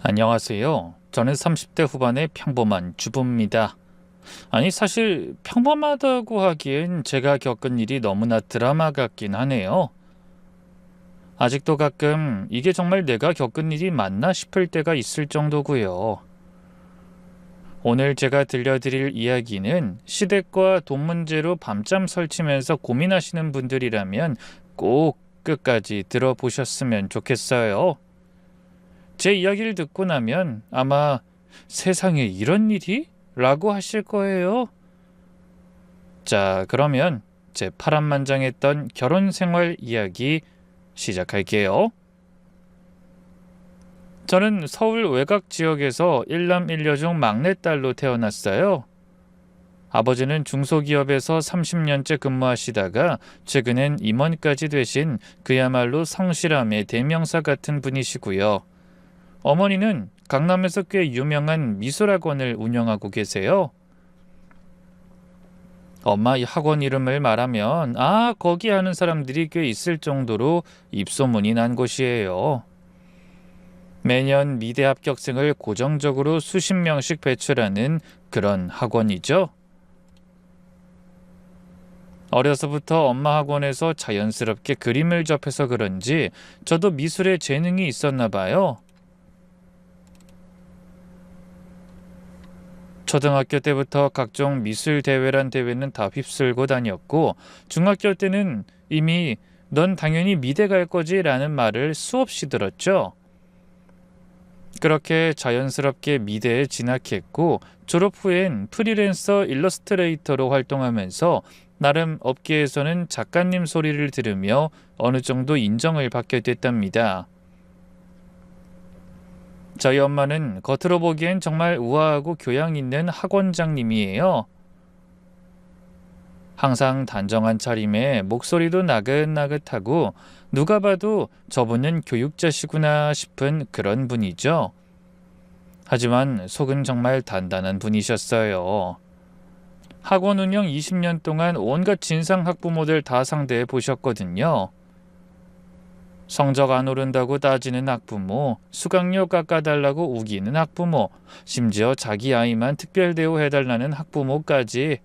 안녕하세요. 저는 30대 후반의 평범한 주부입니다. 아니, 사실 평범하다고 하기엔 제가 겪은 일이 너무나 드라마 같긴 하네요. 아직도 가끔 이게 정말 내가 겪은 일이 맞나 싶을 때가 있을 정도고요. 오늘 제가 들려드릴 이야기는 시댁과 돈 문제로 밤잠 설치면서 고민하시는 분들이라면 꼭 끝까지 들어보셨으면 좋겠어요. 제 이야기를 듣고 나면 아마 세상에 이런 일이? 라고 하실 거예요. 자, 그러면 제 파란만장했던 결혼 생활 이야기 시작할게요. 저는 서울 외곽 지역에서 일남 일녀 중 막내딸로 태어났어요. 아버지는 중소기업에서 30년째 근무하시다가 최근엔 임원까지 되신 그야말로 성실함의 대명사 같은 분이시고요. 어머니는 강남에서 꽤 유명한 미술학원을 운영하고 계세요. 엄마 이 학원 이름을 말하면 거기 하는 사람들이 꽤 있을 정도로 입소문이 난 곳이에요. 매년 미대 합격생을 고정적으로 수십 명씩 배출하는 그런 학원이죠. 어려서부터 엄마 학원에서 자연스럽게 그림을 접해서 그런지 저도 미술에 재능이 있었나 봐요. 초등학교 때부터 각종 미술 대회란 대회는 다 휩쓸고 다녔고 중학교 때는 이미 넌 당연히 미대 갈 거지 라는 말을 수없이 들었죠. 그렇게 자연스럽게 미대에 진학했고 졸업 후엔 프리랜서 일러스트레이터로 활동하면서 나름 업계에서는 작가님 소리를 들으며 어느 정도 인정을 받게 됐답니다. 저희 엄마는 겉으로 보기엔 정말 우아하고 교양 있는 학원장님이에요. 항상 단정한 차림에 목소리도 나긋나긋하고 누가 봐도 저분은 교육자시구나 싶은 그런 분이죠. 하지만 속은 정말 단단한 분이셨어요. 학원 운영 20년 동안 온갖 진상 학부모들 다 상대해 보셨거든요. 성적 안 오른다고 따지는 학부모, 수강료 깎아달라고 우기는 학부모, 심지어 자기 아이만 특별 대우해달라는 학부모까지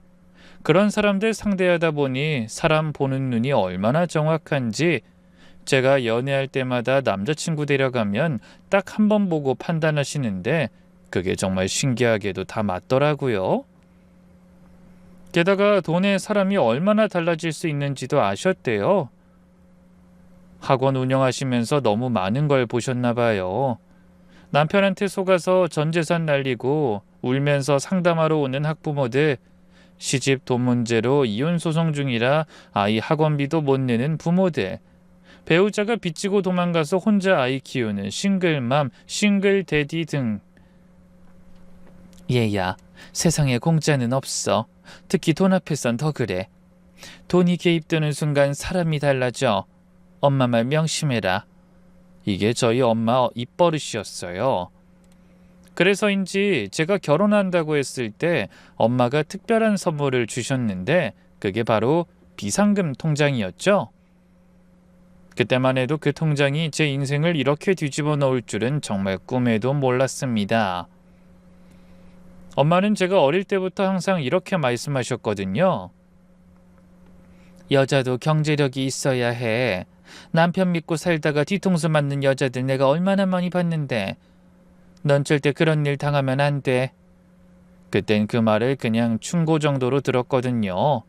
그런 사람들 상대하다 보니 사람 보는 눈이 얼마나 정확한지 제가 연애할 때마다 남자친구 데려가면 딱 한 번 보고 판단하시는데 그게 정말 신기하게도 다 맞더라고요. 게다가 돈에 사람이 얼마나 달라질 수 있는지도 아셨대요. 학원 운영하시면서 너무 많은 걸 보셨나 봐요. 남편한테 속아서 전 재산 날리고 울면서 상담하러 오는 학부모들, 시집 돈 문제로 이혼 소송 중이라 아이 학원비도 못 내는 부모들, 배우자가 빚지고 도망가서 혼자 아이 키우는 싱글맘, 싱글데디 등. 얘야, 세상에 공짜는 없어. 특히 돈 앞에선 더 그래. 돈이 개입되는 순간 사람이 달라져. 엄마 말 명심해라. 이게 저희 엄마 입버릇이었어요. 그래서인지 제가 결혼한다고 했을 때 엄마가 특별한 선물을 주셨는데 그게 바로 비상금 통장이었죠. 그때만 해도 그 통장이 제 인생을 이렇게 뒤집어 놓을 줄은 정말 꿈에도 몰랐습니다. 엄마는 제가 어릴 때부터 항상 이렇게 말씀하셨거든요. 여자도 경제력이 있어야 해. 남편 믿고 살다가 뒤통수 맞는 여자들 내가 얼마나 많이 봤는데. 넌 절대 그런 일 당하면 안 돼. 그땐 그 말을 그냥 충고 정도로 들었거든요.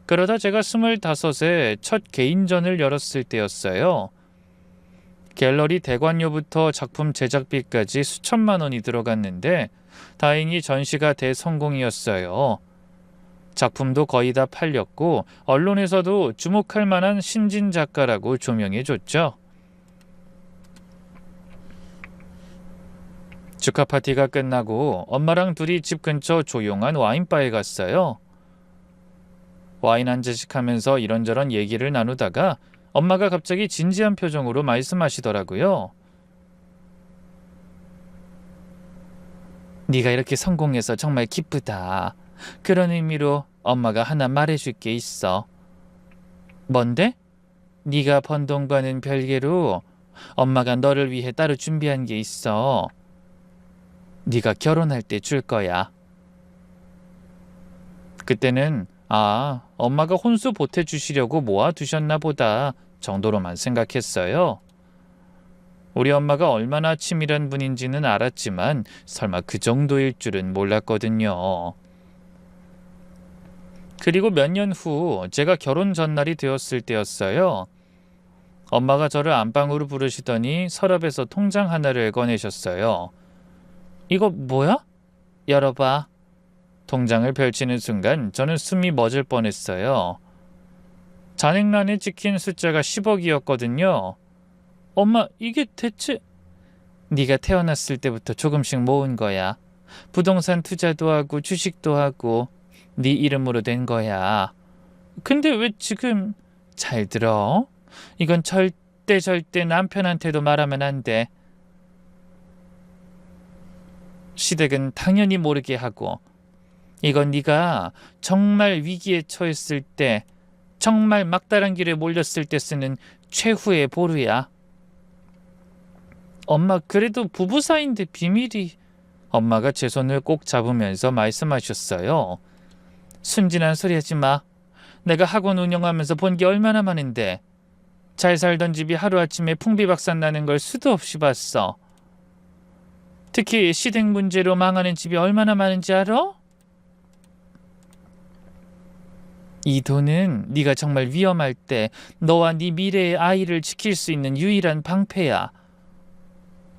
그러다 제가 25에 첫 개인전을 열었을 때였어요. 갤러리 대관료부터 작품 제작비까지 수천만 원이 들어갔는데 다행히 전시가 대성공이었어요. 작품도 거의 다 팔렸고 언론에서도 주목할 만한 신진 작가라고 조명해줬죠. 축하 파티가 끝나고 엄마랑 둘이 집 근처 조용한 와인바에 갔어요. 와인 한 잔씩 하면서 이런저런 얘기를 나누다가 엄마가 갑자기 진지한 표정으로 말씀하시더라고요. 네가 이렇게 성공해서 정말 기쁘다. 그런 의미로 엄마가 하나 말해줄 게 있어. 뭔데? 네가 번 돈과는 별개로 엄마가 너를 위해 따로 준비한 게 있어. 네가 결혼할 때 줄 거야. 그때는 엄마가 혼수 보태주시려고 모아두셨나 보다 정도로만 생각했어요. 우리 엄마가 얼마나 치밀한 분인지는 알았지만 설마 그 정도일 줄은 몰랐거든요. 그리고 몇 년 후 제가 결혼 전날이 되었을 때였어요. 엄마가 저를 안방으로 부르시더니 서랍에서 통장 하나를 꺼내셨어요. 이거 뭐야? 열어봐. 통장을 펼치는 순간 저는 숨이 멎을 뻔했어요. 잔액란에 찍힌 숫자가 10억이었거든요. 엄마, 이게 대체... 네가 태어났을 때부터 조금씩 모은 거야. 부동산 투자도 하고 주식도 하고 네 이름으로 된 거야. 근데 왜 지금... 잘 들어. 이건 절대 남편한테도 말하면 안 돼. 시댁은 당연히 모르게 하고 이건 네가 정말 위기에 처했을 때 정말 막다른 길에 몰렸을 때 쓰는 최후의 보루야. 엄마 그래도 부부 사이인데 비밀이... 엄마가 제 손을 꼭 잡으면서 말씀하셨어요. 순진한 소리 하지 마. 내가 학원 운영하면서 본 게 얼마나 많은데. 잘 살던 집이 하루아침에 풍비박산 나는 걸 수도 없이 봤어. 특히 시댁 문제로 망하는 집이 얼마나 많은지 알아? 이 돈은 네가 정말 위험할 때 너와 네 미래의 아이를 지킬 수 있는 유일한 방패야.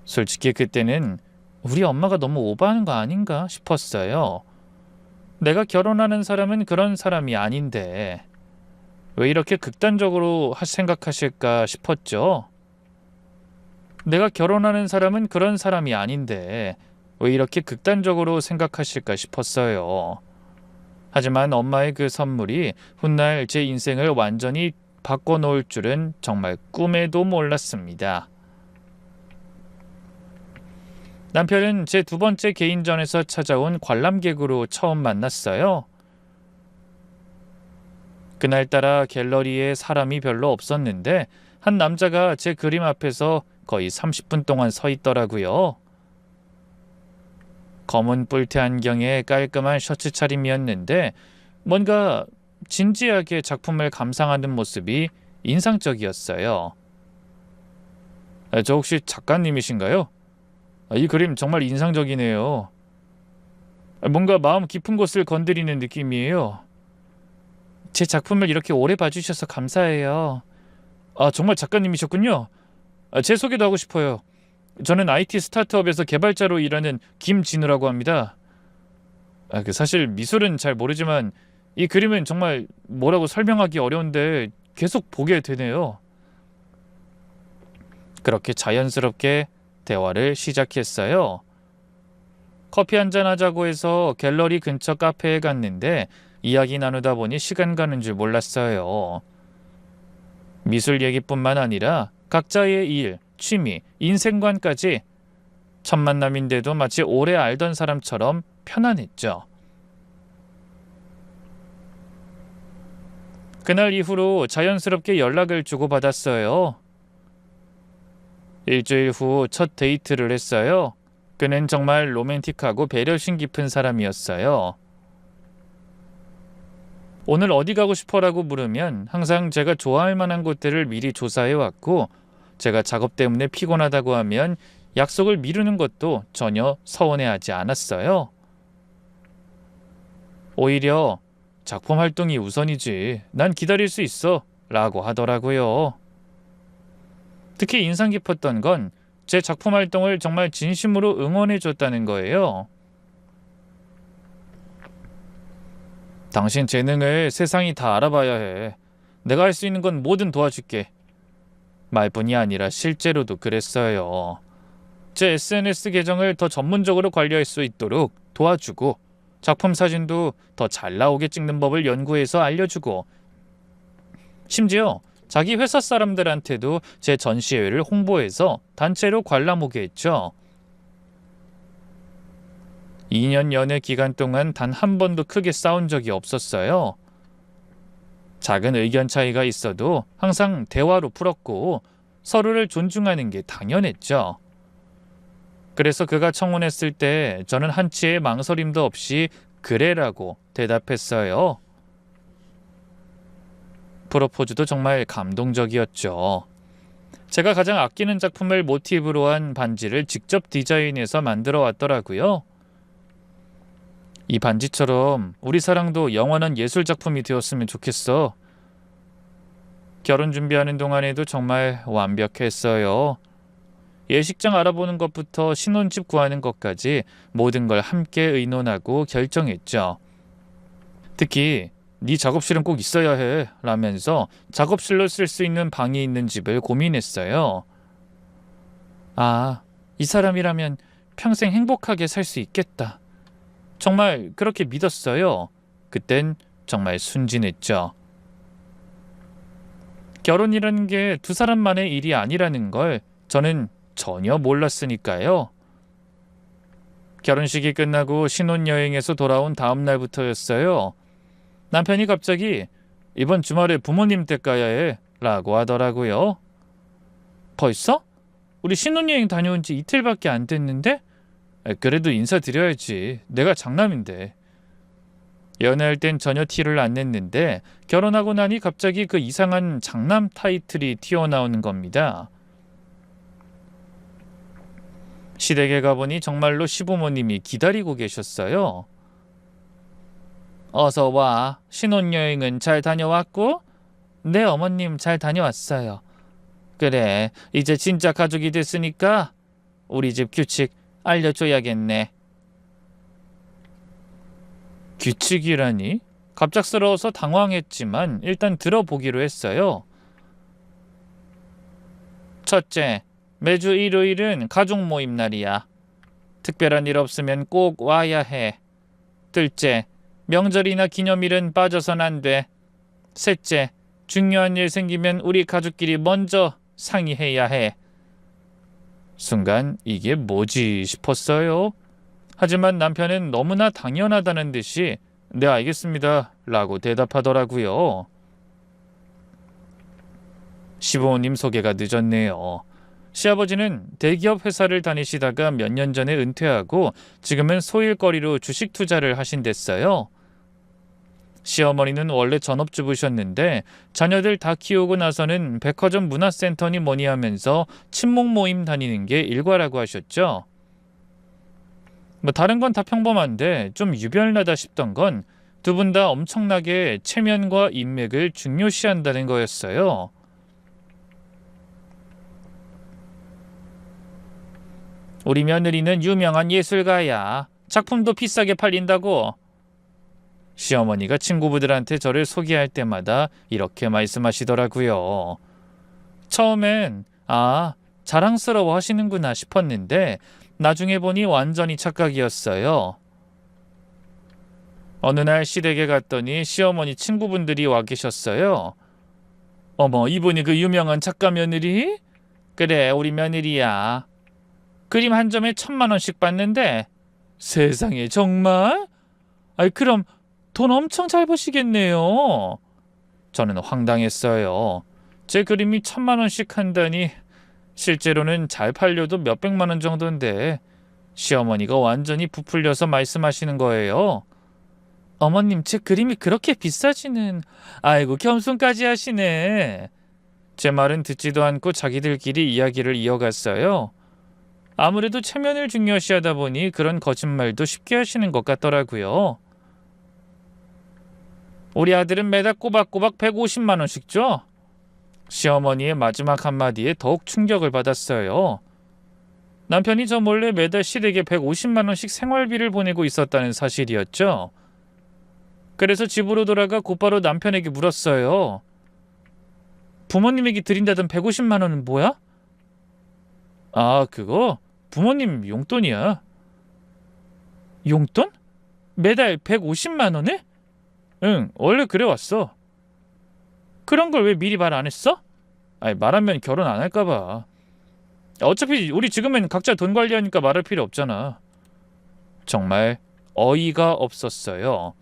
솔직히 그때는 우리 엄마가 너무 오버하는 거 아닌가 싶었어요. 내가 결혼하는 사람은 그런 사람이 아닌데 왜 이렇게 극단적으로 생각하실까 싶었죠. 내가 결혼하는 사람은 그런 사람이 아닌데 왜 이렇게 극단적으로 생각하실까 싶었어요. 하지만 엄마의 그 선물이 훗날 제 인생을 완전히 바꿔놓을 줄은 정말 꿈에도 몰랐습니다. 남편은 제 두 번째 개인전에서 찾아온 관람객으로 처음 만났어요. 그날따라 갤러리에 사람이 별로 없었는데 한 남자가 제 그림 앞에서 거의 30분 동안 서 있더라고요. 검은 뿔테 안경에 깔끔한 셔츠 차림이었는데 뭔가 진지하게 작품을 감상하는 모습이 인상적이었어요. 저 혹시 작가님이신가요? 이 그림 정말 인상적이네요. 뭔가 마음 깊은 곳을 건드리는 느낌이에요. 제 작품을 이렇게 오래 봐주셔서 감사해요. 정말 작가님이셨군요. 제 소개도 하고 싶어요. 저는 IT 스타트업에서 개발자로 일하는 김진우라고 합니다. 사실 미술은 잘 모르지만 이 그림은 정말 뭐라고 설명하기 어려운데 계속 보게 되네요. 그렇게 자연스럽게 대화를 시작했어요. 커피 한잔 하자고 해서 갤러리 근처 카페에 갔는데 이야기 나누다 보니 시간 가는 줄 몰랐어요. 미술 얘기뿐만 아니라 각자의 일, 취미, 인생관까지 첫 만남인데도 마치 오래 알던 사람처럼 편안했죠. 그날 이후로 자연스럽게 연락을 주고받았어요. 일주일 후 첫 데이트를 했어요. 그는 정말 로맨틱하고 배려심 깊은 사람이었어요. 오늘 어디 가고 싶어라고 물으면 항상 제가 좋아할 만한 곳들을 미리 조사해왔고 제가 작업 때문에 피곤하다고 하면 약속을 미루는 것도 전혀 서운해하지 않았어요. 오히려 작품 활동이 우선이지. 난 기다릴 수 있어. 라고 하더라고요. 특히 인상 깊었던 건 제 작품 활동을 정말 진심으로 응원해줬다는 거예요. 당신 재능을 세상이 다 알아봐야 해. 내가 할 수 있는 건 뭐든 도와줄게. 말뿐이 아니라 실제로도 그랬어요. 제 SNS 계정을 더 전문적으로 관리할 수 있도록 도와주고 작품 사진도 더 잘 나오게 찍는 법을 연구해서 알려주고 심지어 자기 회사 사람들한테도 제 전시회를 홍보해서 단체로 관람 오게 했죠. 2년 연애 기간 동안 단 한 번도 크게 싸운 적이 없었어요. 작은 의견 차이가 있어도 항상 대화로 풀었고 서로를 존중하는 게 당연했죠. 그래서 그가 청혼했을 때 저는 한치의 망설임도 없이 그래라고 대답했어요. 프로포즈도 정말 감동적이었죠. 제가 가장 아끼는 작품을 모티브로 한 반지를 직접 디자인해서 만들어 왔더라고요. 이 반지처럼 우리 사랑도 영원한 예술 작품이 되었으면 좋겠어. 결혼 준비하는 동안에도 정말 완벽했어요. 예식장 알아보는 것부터 신혼집 구하는 것까지 모든 걸 함께 의논하고 결정했죠. 특히 네 작업실은 꼭 있어야 해 라면서 작업실로 쓸 수 있는 방이 있는 집을 고민했어요. 아, 이 사람이라면 평생 행복하게 살 수 있겠다. 정말 그렇게 믿었어요. 그땐 정말 순진했죠. 결혼이라는 게 두 사람만의 일이 아니라는 걸 저는 전혀 몰랐으니까요. 결혼식이 끝나고 신혼여행에서 돌아온 다음 날부터였어요. 남편이 갑자기 이번 주말에 부모님 댁 가야 해 라고 하더라고요. 벌써? 우리 신혼여행 다녀온 지 이틀밖에 안 됐는데? 그래도 인사드려야지. 내가 장남인데. 연애할 땐 전혀 티를 안 냈는데 결혼하고 나니 갑자기 그 이상한 장남 타이틀이 튀어나오는 겁니다. 시댁에 가보니 정말로 시부모님이 기다리고 계셨어요. 어서 와. 신혼여행은 잘 다녀왔고? 네, 어머님 잘 다녀왔어요. 그래, 이제 진짜 가족이 됐으니까 우리 집 규칙 알려줘야겠네. 규칙이라니? 갑작스러워서 당황했지만 일단 들어보기로 했어요. 첫째, 매주 일요일은 가족 모임 날이야. 특별한 일 없으면 꼭 와야 해. 둘째, 명절이나 기념일은 빠져선 안 돼. 셋째, 중요한 일 생기면 우리 가족끼리 먼저 상의해야 해. 순간 이게 뭐지 싶었어요. 하지만 남편은 너무나 당연하다는 듯이 네, 알겠습니다 라고 대답하더라고요. 시부모님 소개가 늦었네요. 시아버지는 대기업 회사를 다니시다가 몇 년 전에 은퇴하고 지금은 소일거리로 주식 투자를 하신댔어요. 시어머니는 원래 전업주부셨는데 자녀들 다 키우고 나서는 백화점 문화센터니 뭐니 하면서 친목 모임 다니는 게 일과라고 하셨죠. 뭐 다른 건 다 평범한데 좀 유별나다 싶던 건 두 분 다 엄청나게 체면과 인맥을 중요시한다는 거였어요. 우리 며느리는 유명한 예술가야. 작품도 비싸게 팔린다고. 시어머니가 친구분들한테 저를 소개할 때마다 이렇게 말씀하시더라고요. 처음엔 자랑스러워 하시는구나 싶었는데 나중에 보니 완전히 착각이었어요. 어느 날 시댁에 갔더니 시어머니 친구분들이 와 계셨어요. 어머, 이분이 그 유명한 작가 며느리? 그래, 우리 며느리야. 그림 한 점에 1,000만 원씩 받는데. 세상에, 정말? 아이, 그럼 돈 엄청 잘 버시겠네요. 저는 황당했어요. 제 그림이 1,000만 원씩 한다니 실제로는 잘 팔려도 몇백만 원 정도인데 시어머니가 완전히 부풀려서 말씀하시는 거예요. 어머님, 제 그림이 그렇게 비싸지는. 아이고, 겸손까지 하시네. 제 말은 듣지도 않고 자기들끼리 이야기를 이어갔어요. 아무래도 체면을 중요시하다 보니 그런 거짓말도 쉽게 하시는 것 같더라고요. 우리 아들은 매달 꼬박꼬박 150만 원씩 줘. 시어머니의 마지막 한마디에 더욱 충격을 받았어요. 남편이 저 몰래 매달 시댁에 150만 원씩 생활비를 보내고 있었다는 사실이었죠. 그래서 집으로 돌아가 곧바로 남편에게 물었어요. 부모님에게 드린다던 150만 원은 뭐야? 그거 부모님 용돈이야. 용돈? 매달 150만 원을? 응, 원래 그래 왔어. 그런 걸 왜 미리 말 안 했어? 말하면 결혼 안 할까 봐. 어차피 우리 지금은 각자 돈 관리하니까 말할 필요 없잖아. 정말 어이가 없었어요.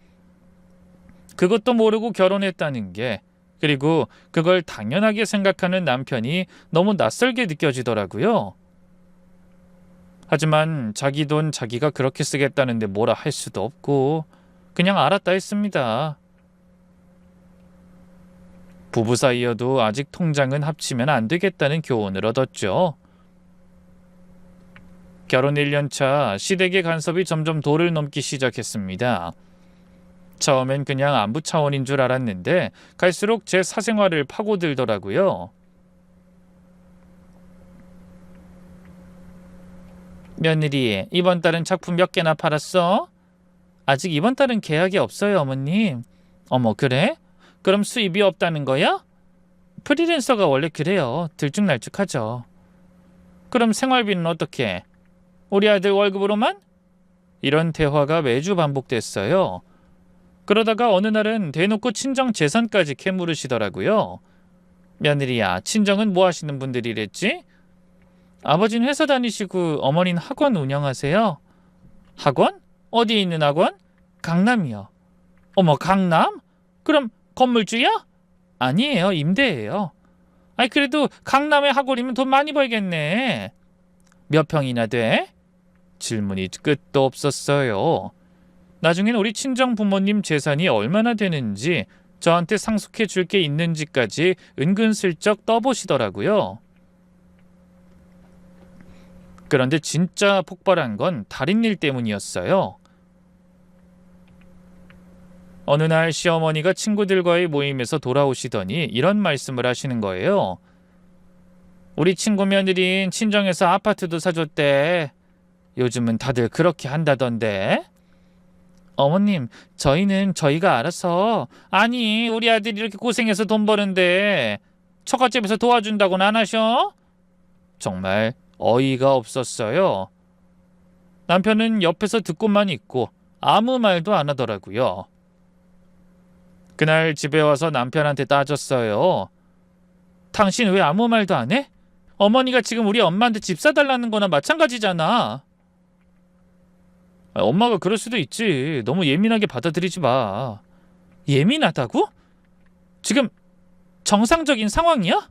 그것도 모르고 결혼했다는 게, 그리고 그걸 당연하게 생각하는 남편이 너무 낯설게 느껴지더라고요. 하지만 자기 돈 자기가 그렇게 쓰겠다는데 뭐라 할 수도 없고 그냥 알았다 했습니다. 부부 사이여도 아직 통장은 합치면 안 되겠다는 교훈을 얻었죠. 결혼 1년 차 시댁의 간섭이 점점 도를 넘기 시작했습니다. 처음엔 그냥 안부 차원인 줄 알았는데 갈수록 제 사생활을 파고들더라고요. 며느리, 이번 달은 작품 몇 개나 팔았어? 아직 이번 달은 계약이 없어요, 어머님. 어머, 그래? 그럼 수입이 없다는 거야? 프리랜서가 원래 그래요. 들쭉날쭉하죠. 그럼 생활비는 어떻게? 우리 아들 월급으로만? 이런 대화가 매주 반복됐어요. 그러다가 어느 날은 대놓고 친정 재산까지 캐물으시더라고요. 며느리야, 친정은 뭐 하시는 분들이랬지? 아버지는 회사 다니시고 어머니는 학원 운영하세요. 학원? 어디에 있는 학원? 강남이요. 어머, 강남? 그럼 건물주야? 아니에요, 임대예요. 아니 그래도 강남의 학원이면 돈 많이 벌겠네. 몇 평이나 돼? 질문이 끝도 없었어요. 나중엔 우리 친정 부모님 재산이 얼마나 되는지, 저한테 상속해 줄 게 있는지까지 은근슬쩍 떠보시더라고요. 그런데 진짜 폭발한 건 다른 일 때문이었어요. 어느 날 시어머니가 친구들과의 모임에서 돌아오시더니 이런 말씀을 하시는 거예요. 우리 친구 며느린 친정에서 아파트도 사줬대. 요즘은 다들 그렇게 한다던데. 어머님, 저희는 저희가 알아서. 아니, 우리 아들이 이렇게 고생해서 돈 버는데 처갓집에서 도와준다고는 안 하셔? 정말 어이가 없었어요. 남편은 옆에서 듣고만 있고 아무 말도 안 하더라고요. 그날 집에 와서 남편한테 따졌어요. 당신 왜 아무 말도 안 해? 어머니가 지금 우리 엄마한테 집 사달라는 거나 마찬가지잖아. 엄마가 그럴 수도 있지. 너무 예민하게 받아들이지 마. 예민하다고? 지금 정상적인 상황이야?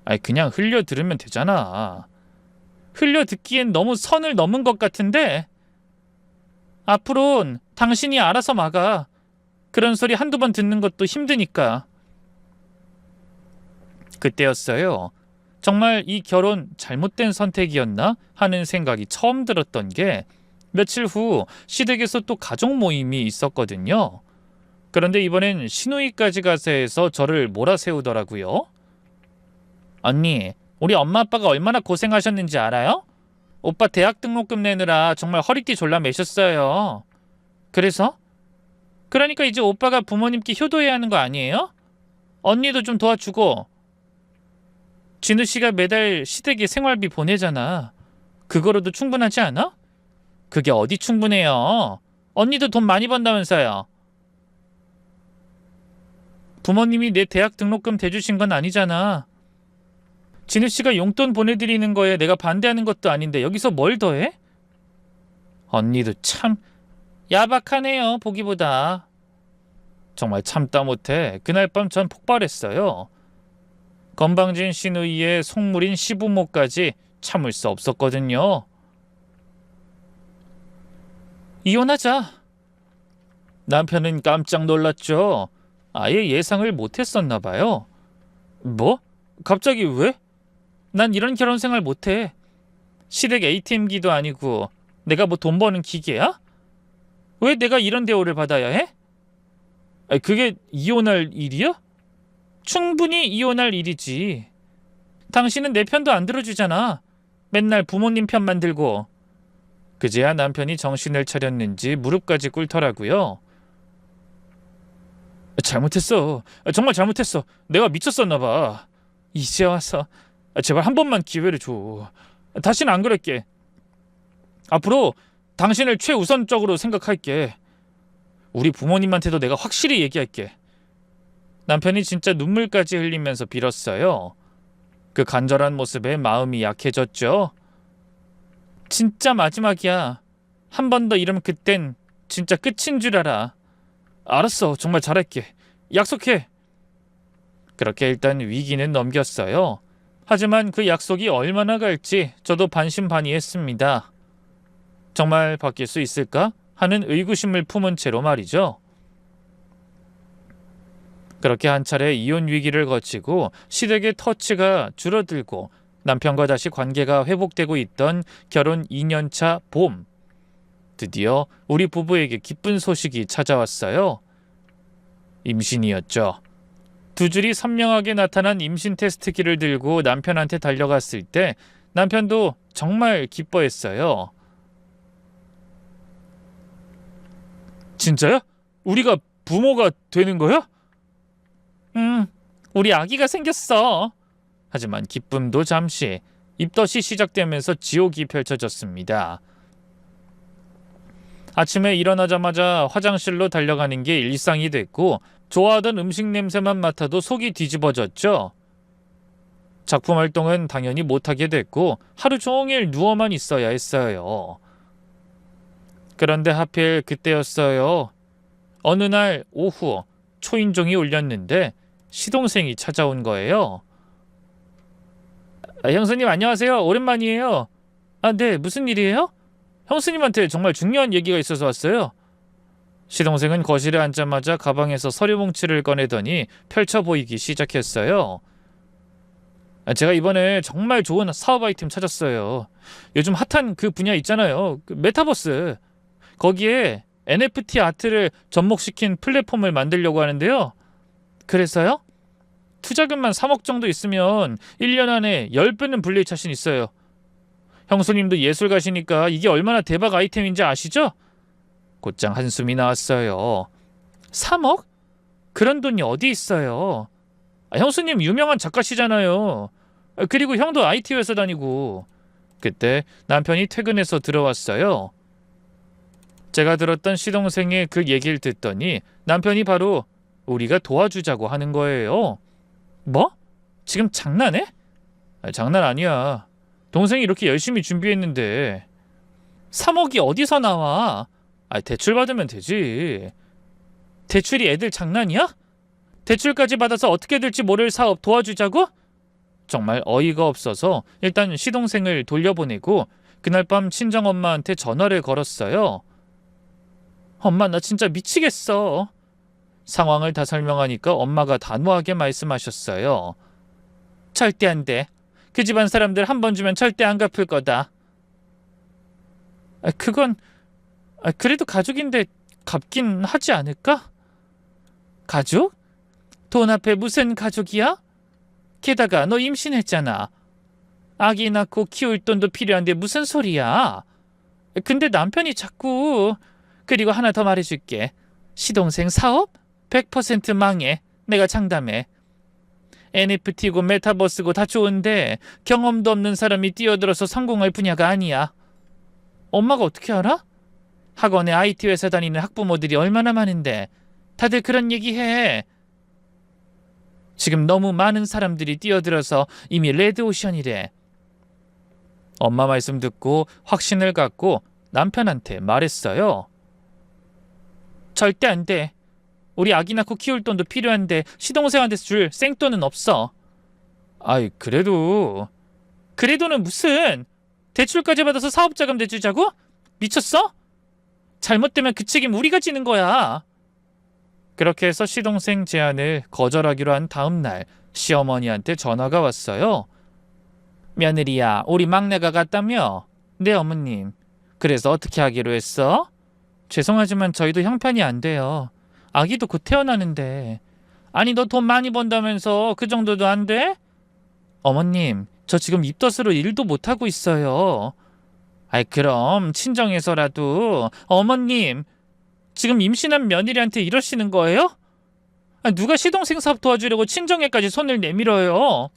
아니 그냥 흘려 들으면 되잖아. 흘려 듣기엔 너무 선을 넘은 것 같은데. 앞으론 당신이 알아서 막아. 그런 소리 한두 번 듣는 것도 힘드니까. 그때였어요. 정말 이 결혼 잘못된 선택이었나 하는 생각이 처음 들었던 게, 며칠 후 시댁에서 또 가족 모임이 있었거든요. 그런데 이번엔 시누이까지 가서 해서 저를 몰아세우더라고요. 언니, 우리 엄마 아빠가 얼마나 고생하셨는지 알아요? 오빠 대학 등록금 내느라 정말 허리띠 졸라 매셨어요. 그래서? 그러니까 이제 오빠가 부모님께 효도해야 하는 거 아니에요? 언니도 좀 도와주고. 진우 씨가 매달 시댁에 생활비 보내잖아. 그거로도 충분하지 않아? 그게 어디 충분해요. 언니도 돈 많이 번다면서요. 부모님이 내 대학 등록금 대주신 건 아니잖아. 진우 씨가 용돈 보내드리는 거에 내가 반대하는 것도 아닌데 여기서 뭘 더해? 언니도 참 야박하네요, 보기보다. 정말 참다 못해 그날 밤 전 폭발했어요. 건방진 시누이의 속물인 시부모까지 참을 수 없었거든요. 이혼하자. 남편은 깜짝 놀랐죠. 아예 예상을 못했었나 봐요. 뭐? 갑자기 왜? 난 이런 결혼 생활 못해. 시댁 ATM기도 아니고 내가 뭐 돈 버는 기계야? 왜 내가 이런 대우를 받아야 해? 그게 이혼할 일이야? 충분히 이혼할 일이지. 당신은 내 편도 안 들어주잖아. 맨날 부모님 편만 들고. 그제야 남편이 정신을 차렸는지 무릎까지 꿇더라고요. 잘못했어. 정말 잘못했어. 내가 미쳤었나 봐. 이제 와서 제발 한 번만 기회를 줘. 다시는 안 그럴게. 앞으로 당신을 최우선적으로 생각할게. 우리 부모님한테도 내가 확실히 얘기할게. 남편이 진짜 눈물까지 흘리면서 빌었어요. 그 간절한 모습에 마음이 약해졌죠. 진짜 마지막이야. 한 번 더 이러면 그땐 진짜 끝인 줄 알아. 알았어. 정말 잘할게. 약속해. 그렇게 일단 위기는 넘겼어요. 하지만 그 약속이 얼마나 갈지 저도 반신반의했습니다. 정말 바뀔 수 있을까 하는 의구심을 품은 채로 말이죠. 그렇게 한 차례 이혼 위기를 거치고 시댁의 터치가 줄어들고 남편과 다시 관계가 회복되고 있던 결혼 2년차 봄, 드디어 우리 부부에게 기쁜 소식이 찾아왔어요. 임신이었죠. 두 줄이 선명하게 나타난 임신 테스트기를 들고 남편한테 달려갔을 때 남편도 정말 기뻐했어요. 진짜야? 우리가 부모가 되는 거야? 우리 아기가 생겼어. 하지만 기쁨도 잠시, 입덧이 시작되면서 지옥이 펼쳐졌습니다. 아침에 일어나자마자 화장실로 달려가는 게 일상이 됐고 좋아하던 음식 냄새만 맡아도 속이 뒤집어졌죠. 작품 활동은 당연히 못하게 됐고 하루 종일 누워만 있어야 했어요. 그런데 하필 그때였어요. 어느 날 오후 초인종이 울렸는데 시동생이 찾아온 거예요. 형수님 안녕하세요. 오랜만이에요. 네, 무슨 일이에요? 형수님한테 정말 중요한 얘기가 있어서 왔어요. 시동생은 거실에 앉자마자 가방에서 서류 뭉치를 꺼내더니 펼쳐 보이기 시작했어요. 제가 이번에 정말 좋은 사업 아이템 찾았어요. 요즘 핫한 그 분야 있잖아요. 그 메타버스. 거기에 NFT 아트를 접목시킨 플랫폼을 만들려고 하는데요. 그래서요? 투자금만 3억 정도 있으면 1년 안에 10배는 불릴 자신 있어요. 형수님도 예술가시니까 이게 얼마나 대박 아이템인지 아시죠? 곧장 한숨이 나왔어요. 3억? 그런 돈이 어디 있어요? 형수님 유명한 작가시잖아요. 그리고 형도 IT 회사 다니고. 그때 남편이 퇴근해서 들어왔어요. 제가 들었던 시동생의 그 얘기를 듣더니 남편이 바로 우리가 도와주자고 하는 거예요. 뭐? 지금 장난해? 장난 아니야. 동생이 이렇게 열심히 준비했는데 3억이 어디서 나와? 대출 받으면 되지. 대출이 애들 장난이야? 대출까지 받아서 어떻게 될지 모를 사업 도와주자고? 정말 어이가 없어서 일단 시동생을 돌려보내고 그날 밤 친정엄마한테 전화를 걸었어요. 엄마, 나 진짜 미치겠어. 상황을 다 설명하니까 엄마가 단호하게 말씀하셨어요. 절대 안 돼. 그 집안 사람들 한 번 주면 절대 안 갚을 거다. 그건 그래도 가족인데 갚긴 하지 않을까? 가족? 돈 앞에 무슨 가족이야? 게다가 너 임신했잖아. 아기 낳고 키울 돈도 필요한데 무슨 소리야? 근데 남편이 자꾸... 그리고 하나 더 말해줄게. 시동생 사업? 100% 망해. 내가 장담해. NFT고 메타버스고 다 좋은데 경험도 없는 사람이 뛰어들어서 성공할 분야가 아니야. 엄마가 어떻게 알아? 학원에 IT 회사 다니는 학부모들이 얼마나 많은데 다들 그런 얘기해. 지금 너무 많은 사람들이 뛰어들어서 이미 레드오션이래. 엄마 말씀 듣고 확신을 갖고 남편한테 말했어요. 절대 안 돼. 우리 아기 낳고 키울 돈도 필요한데 시동생한테 줄 생돈은 없어. 그래도는 무슨? 대출까지 받아서 사업자금 내주자고? 미쳤어? 잘못되면 그 책임 우리가 지는 거야. 그렇게 해서 시동생 제안을 거절하기로 한 다음 날 시어머니한테 전화가 왔어요. 며느리야, 우리 막내가 갔다며? 네, 어머님. 그래서 어떻게 하기로 했어? 죄송하지만 저희도 형편이 안 돼요. 아기도 곧 태어나는데. 아니, 너 돈 많이 번다면서 그 정도도 안 돼? 어머님, 저 지금 입덧으로 일도 못하고 있어요. 그럼 친정에서라도. 어머님, 지금 임신한 며느리한테 이러시는 거예요? 누가 시동생 사업 도와주려고 친정에까지 손을 내밀어요?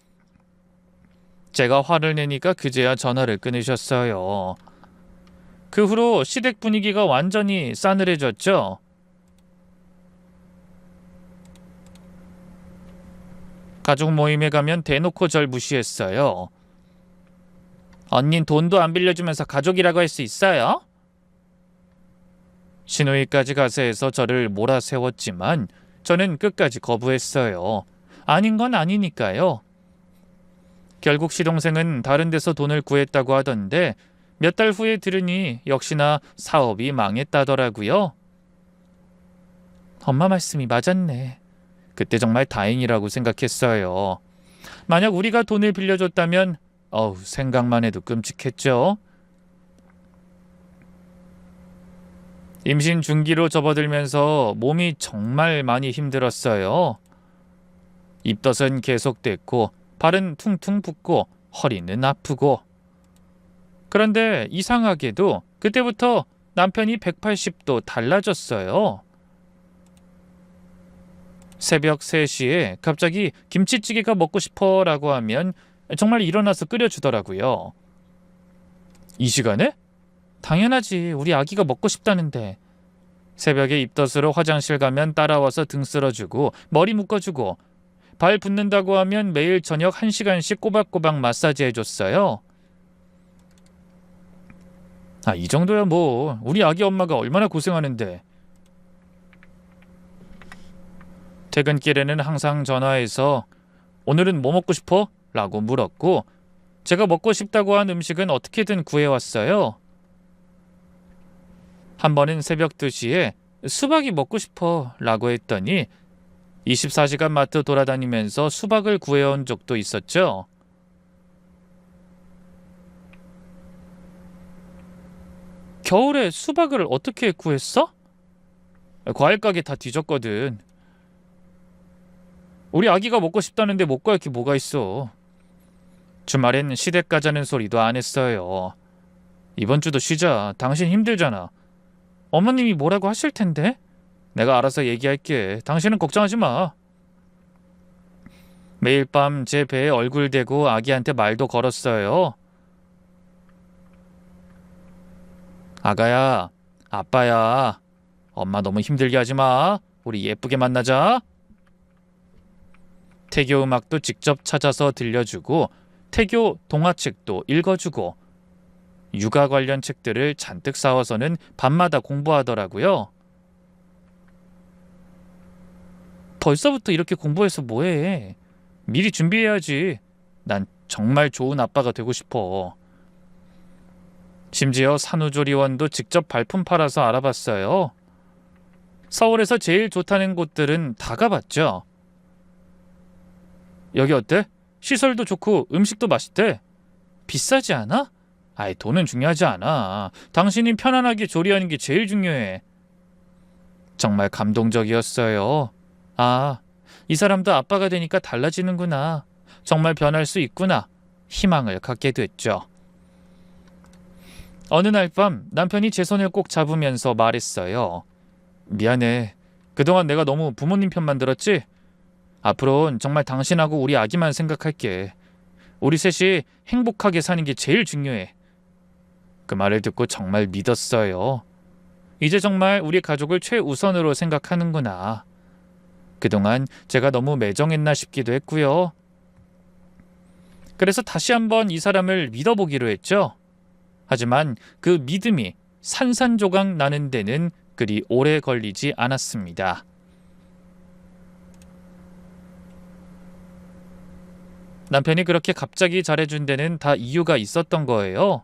제가 화를 내니까 그제야 전화를 끊으셨어요. 그 후로 시댁 분위기가 완전히 싸늘해졌죠. 가족 모임에 가면 대놓고 절 무시했어요. 언닌 돈도 안 빌려주면서 가족이라고 할 수 있어요? 시누이까지 가세해서 저를 몰아세웠지만 저는 끝까지 거부했어요. 아닌 건 아니니까요. 결국 시동생은 다른 데서 돈을 구했다고 하던데 몇 달 후에 들으니 역시나 사업이 망했다더라고요. 엄마 말씀이 맞았네. 그때 정말 다행이라고 생각했어요. 만약 우리가 돈을 빌려줬다면 생각만 해도 끔찍했죠. 임신 중기로 접어들면서 몸이 정말 많이 힘들었어요. 입덧은 계속됐고 발은 퉁퉁 붓고 허리는 아프고. 그런데 이상하게도 그때부터 남편이 180도 달라졌어요. 새벽 3시에 갑자기 김치찌개가 먹고 싶어 라고 하면 정말 일어나서 끓여주더라고요. 이 시간에? 당연하지. 우리 아기가 먹고 싶다는데. 새벽에 입덧으로 화장실 가면 따라와서 등 쓸어주고 머리 묶어주고 발 붓는다고 하면 매일 저녁 1시간씩 꼬박꼬박 마사지 해줬어요. 이 정도야 뭐. 우리 아기 엄마가 얼마나 고생하는데. 퇴근길에는 항상 전화해서 오늘은 뭐 먹고 싶어? 라고 물었고 제가 먹고 싶다고 한 음식은 어떻게든 구해왔어요. 한 번은 새벽 2시에 수박이 먹고 싶어 라고 했더니 24시간 마트 돌아다니면서 수박을 구해온 적도 있었죠. 겨울에 수박을 어떻게 구했어? 과일 가게 다 뒤졌거든. 우리 아기가 먹고 싶다는데 못 구할 게 뭐가 있어. 주말엔 시댁 가자는 소리도 안 했어요. 이번 주도 쉬자. 당신 힘들잖아. 어머님이 뭐라고 하실 텐데? 내가 알아서 얘기할게. 당신은 걱정하지 마. 매일 밤 제 배에 얼굴 대고 아기한테 말도 걸었어요. 아가야, 아빠야. 엄마 너무 힘들게 하지 마. 우리 예쁘게 만나자. 태교 음악도 직접 찾아서 들려주고 태교 동화책도 읽어주고 육아 관련 책들을 잔뜩 사와서는 밤마다 공부하더라고요. 벌써부터 이렇게 공부해서 뭐해? 미리 준비해야지. 난 정말 좋은 아빠가 되고 싶어. 심지어 산후조리원도 직접 발품 팔아서 알아봤어요. 서울에서 제일 좋다는 곳들은 다 가봤죠. 여기 어때? 시설도 좋고 음식도 맛있대. 비싸지 않아? 돈은 중요하지 않아. 당신이 편안하게 조리하는 게 제일 중요해. 정말 감동적이었어요. 이 사람도 아빠가 되니까 달라지는구나. 정말 변할 수 있구나. 희망을 갖게 됐죠. 어느 날 밤 남편이 제 손을 꼭 잡으면서 말했어요. 미안해. 그동안 내가 너무 부모님 편만 들었지? 앞으로는 정말 당신하고 우리 아기만 생각할게. 우리 셋이 행복하게 사는 게 제일 중요해. 그 말을 듣고 정말 믿었어요. 이제 정말 우리 가족을 최우선으로 생각하는구나. 그동안 제가 너무 매정했나 싶기도 했고요. 그래서 다시 한번 이 사람을 믿어보기로 했죠. 하지만 그 믿음이 산산조각 나는 데는 그리 오래 걸리지 않았습니다. 남편이 그렇게 갑자기 잘해준 데는 다 이유가 있었던 거예요.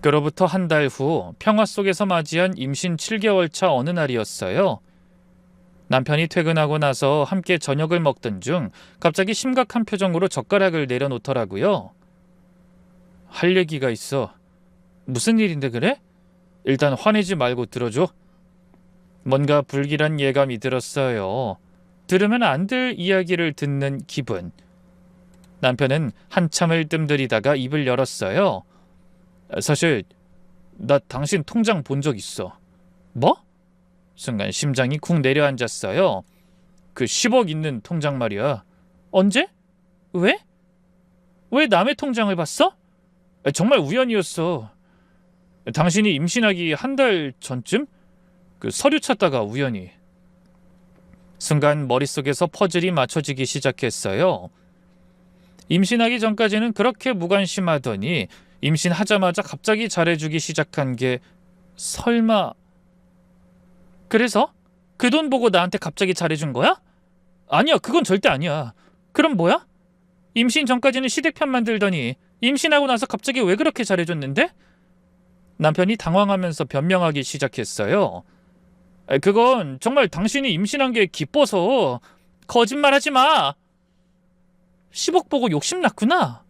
그로부터 한 달 후 평화 속에서 맞이한 임신 7개월 차 어느 날이었어요. 남편이 퇴근하고 나서 함께 저녁을 먹던 중 갑자기 심각한 표정으로 젓가락을 내려놓더라고요. 할 얘기가 있어. 무슨 일인데 그래? 일단 화내지 말고 들어줘. 뭔가 불길한 예감이 들었어요. 들으면 안 될 이야기를 듣는 기분. 남편은 한참을 뜸들이다가 입을 열었어요. 사실 나 당신 통장 본 적 있어. 뭐? 순간 심장이 쿵 내려앉았어요. 그 10억 있는 통장 말이야. 언제? 왜? 왜 남의 통장을 봤어? 정말 우연이었어. 당신이 임신하기 한 달 전쯤? 그 서류 찾다가 우연히. 순간 머릿속에서 퍼즐이 맞춰지기 시작했어요. 임신하기 전까지는 그렇게 무관심하더니 임신하자마자 갑자기 잘해주기 시작한 게 설마... 그래서? 그 돈 보고 나한테 갑자기 잘해준 거야? 아니야, 그건 절대 아니야. 그럼 뭐야? 임신 전까지는 시댁 편만 들더니 임신하고 나서 갑자기 왜 그렇게 잘해줬는데? 남편이 당황하면서 변명하기 시작했어요. 그건 정말 당신이 임신한 게 기뻐서. 거짓말하지 마. 10억 보고 욕심났구나.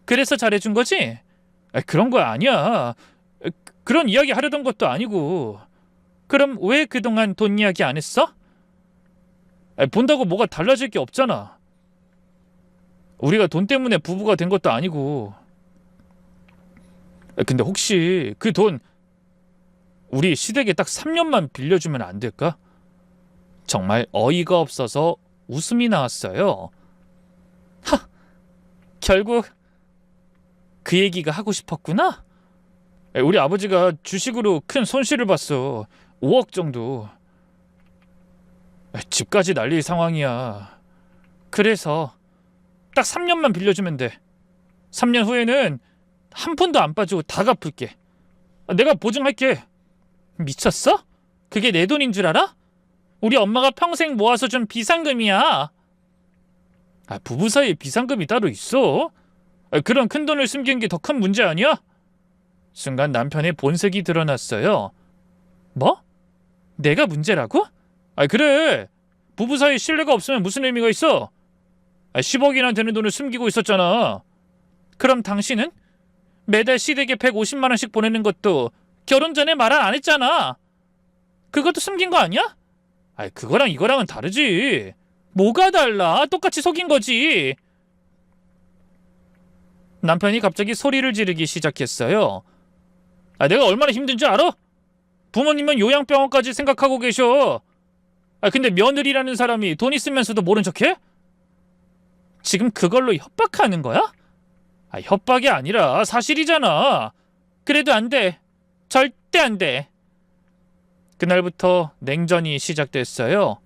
그래서 잘해준 거지? 그런 거 아니야. 그런 이야기 하려던 것도 아니고. 그럼 왜 그동안 돈 이야기 안 했어? 본다고 뭐가 달라질 게 없잖아. 우리가 돈 때문에 부부가 된 것도 아니고. 근데 혹시 그 돈 우리 시댁에 딱 3년만 빌려주면 안 될까? 정말 어이가 없어서 웃음이 나왔어요. 하! 결국 그 얘기가 하고 싶었구나? 우리 아버지가 주식으로 큰 손실을 봤어. 5억 정도. 집까지 날릴 상황이야. 그래서 딱 3년만 빌려주면 돼. 3년 후에는 한 푼도 안 빠지고 다 갚을게. 내가 보증할게. 미쳤어? 그게 내 돈인 줄 알아? 우리 엄마가 평생 모아서 준 비상금이야. 부부 사이에 비상금이 따로 있어? 그런 큰 돈을 숨긴 게 더 큰 문제 아니야? 순간 남편의 본색이 드러났어요. 뭐? 내가 문제라고? 그래. 부부 사이에 신뢰가 없으면 무슨 의미가 있어? 10억이나 되는 돈을 숨기고 있었잖아. 그럼 당신은? 매달 시댁에 150만 원씩 보내는 것도 결혼 전에 말 안 했잖아. 그것도 숨긴 거 아니야? 그거랑 이거랑은 다르지. 뭐가 달라? 똑같이 속인 거지. 남편이 갑자기 소리를 지르기 시작했어요. 내가 얼마나 힘든지 알아? 부모님은 요양병원까지 생각하고 계셔. 근데 며느리라는 사람이 돈 있으면서도 모른 척해? 지금 그걸로 협박하는 거야? 협박이 아니라 사실이잖아. 그래도 안 돼. 절대 안 돼. 그날부터 냉전이 시작됐어요.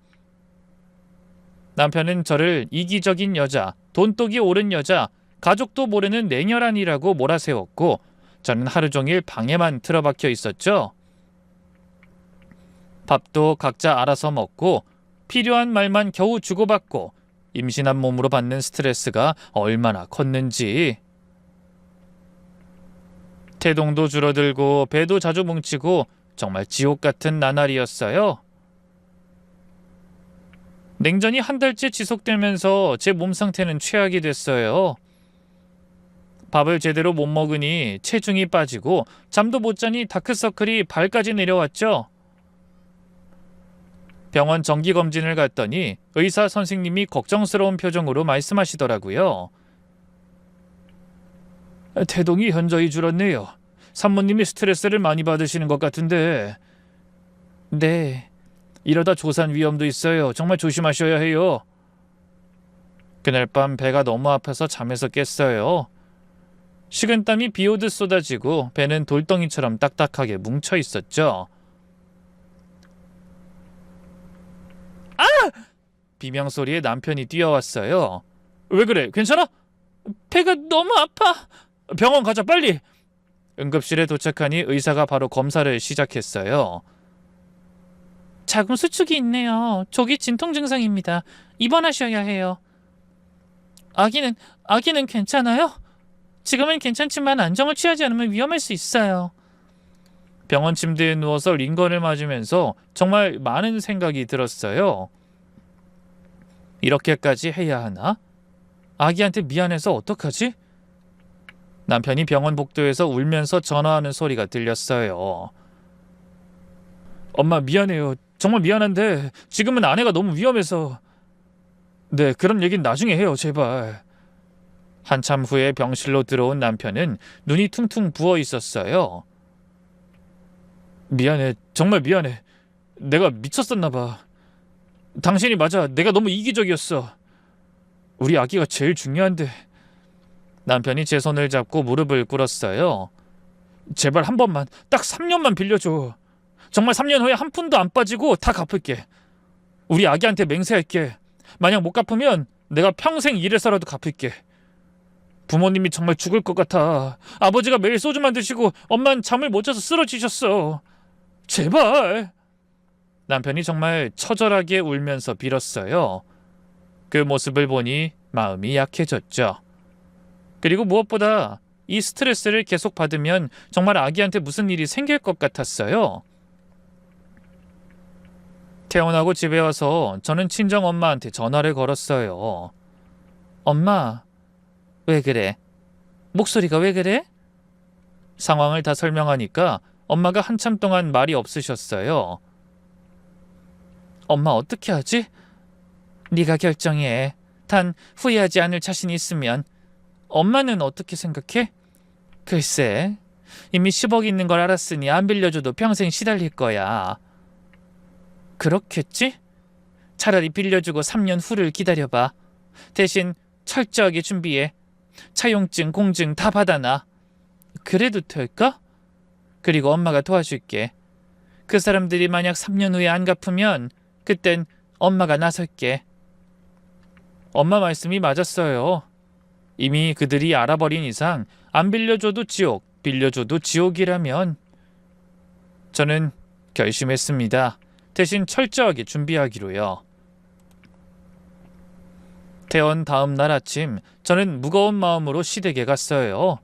남편은 저를 이기적인 여자, 돈독이 오른 여자, 가족도 모르는 냉혈한이라고 몰아세웠고 저는 하루 종일 방에만 틀어박혀 있었죠. 밥도 각자 알아서 먹고 필요한 말만 겨우 주고받고 임신한 몸으로 받는 스트레스가 얼마나 컸는지. 태동도 줄어들고 배도 자주 뭉치고 정말 지옥 같은 나날이었어요. 냉전이 한 달째 지속되면서 제 몸 상태는 최악이 됐어요. 밥을 제대로 못 먹으니 체중이 빠지고 잠도 못 자니 다크서클이 발까지 내려왔죠. 병원 정기검진을 갔더니 의사 선생님이 걱정스러운 표정으로 말씀하시더라고요. 태동이 현저히 줄었네요. 산모님이 스트레스를 많이 받으시는 것 같은데. 네, 이러다 조산 위험도 있어요. 정말 조심하셔야 해요. 그날 밤 배가 너무 아파서 잠에서 깼어요. 식은땀이 비오듯 쏟아지고 배는 돌덩이처럼 딱딱하게 뭉쳐 있었죠. 비명소리에 남편이 뛰어왔어요. 왜 그래? 괜찮아? 배가 너무 아파. 병원 가자 빨리. 응급실에 도착하니 의사가 바로 검사를 시작했어요. 자궁 수축이 있네요. 조기 진통 증상입니다. 입원하셔야 해요. 아기는 괜찮아요? 지금은 괜찮지만 안정을 취하지 않으면 위험할 수 있어요. 병원 침대에 누워서 링거를 맞으면서 정말 많은 생각이 들었어요. 이렇게까지 해야 하나? 아기한테 미안해서 어떡하지? 남편이 병원 복도에서 울면서 전화하는 소리가 들렸어요. 엄마 미안해요. 정말 미안한데 지금은 아내가 너무 위험해서. 네, 그런 얘기는 나중에 해요. 제발. 한참 후에 병실로 들어온 남편은 눈이 퉁퉁 부어 있었어요. 미안해. 정말 미안해. 내가 미쳤었나 봐. 당신이 맞아. 내가 너무 이기적이었어. 우리 아기가 제일 중요한데. 남편이 제 손을 잡고 무릎을 꿇었어요. 제발 한 번만, 딱 3년만 빌려줘. 정말 3년 후에 한 푼도 안 빠지고 다 갚을게. 우리 아기한테 맹세할게. 만약 못 갚으면 내가 평생 일해서라도 갚을게. 부모님이 정말 죽을 것 같아. 아버지가 매일 소주만 드시고 엄마는 잠을 못 자서 쓰러지셨어. 제발. 남편이 정말 처절하게 울면서 빌었어요. 그 모습을 보니 마음이 약해졌죠. 그리고 무엇보다 이 스트레스를 계속 받으면 정말 아기한테 무슨 일이 생길 것 같았어요. 퇴원하고 집에 와서 저는 친정 엄마한테 전화를 걸었어요. 엄마, 왜 그래? 목소리가 왜 그래? 상황을 다 설명하니까 엄마가 한참 동안 말이 없으셨어요. 엄마 어떻게 하지? 네가 결정해. 단 후회하지 않을 자신이 있으면. 엄마는 어떻게 생각해? 글쎄, 이미 10억 있는 걸 알았으니 안 빌려줘도 평생 시달릴 거야. 그렇겠지? 차라리 빌려주고 3년 후를 기다려봐. 대신 철저하게 준비해. 차용증, 공증 다 받아놔. 그래도 될까? 그리고 엄마가 도와줄게. 그 사람들이 만약 3년 후에 안 갚으면 그땐 엄마가 나설게. 엄마 말씀이 맞았어요. 이미 그들이 알아버린 이상 안 빌려줘도 지옥, 빌려줘도 지옥이라면. 저는 결심했습니다. 대신 철저하게 준비하기로요. 퇴원 다음 날 아침 저는 무거운 마음으로 시댁에 갔어요.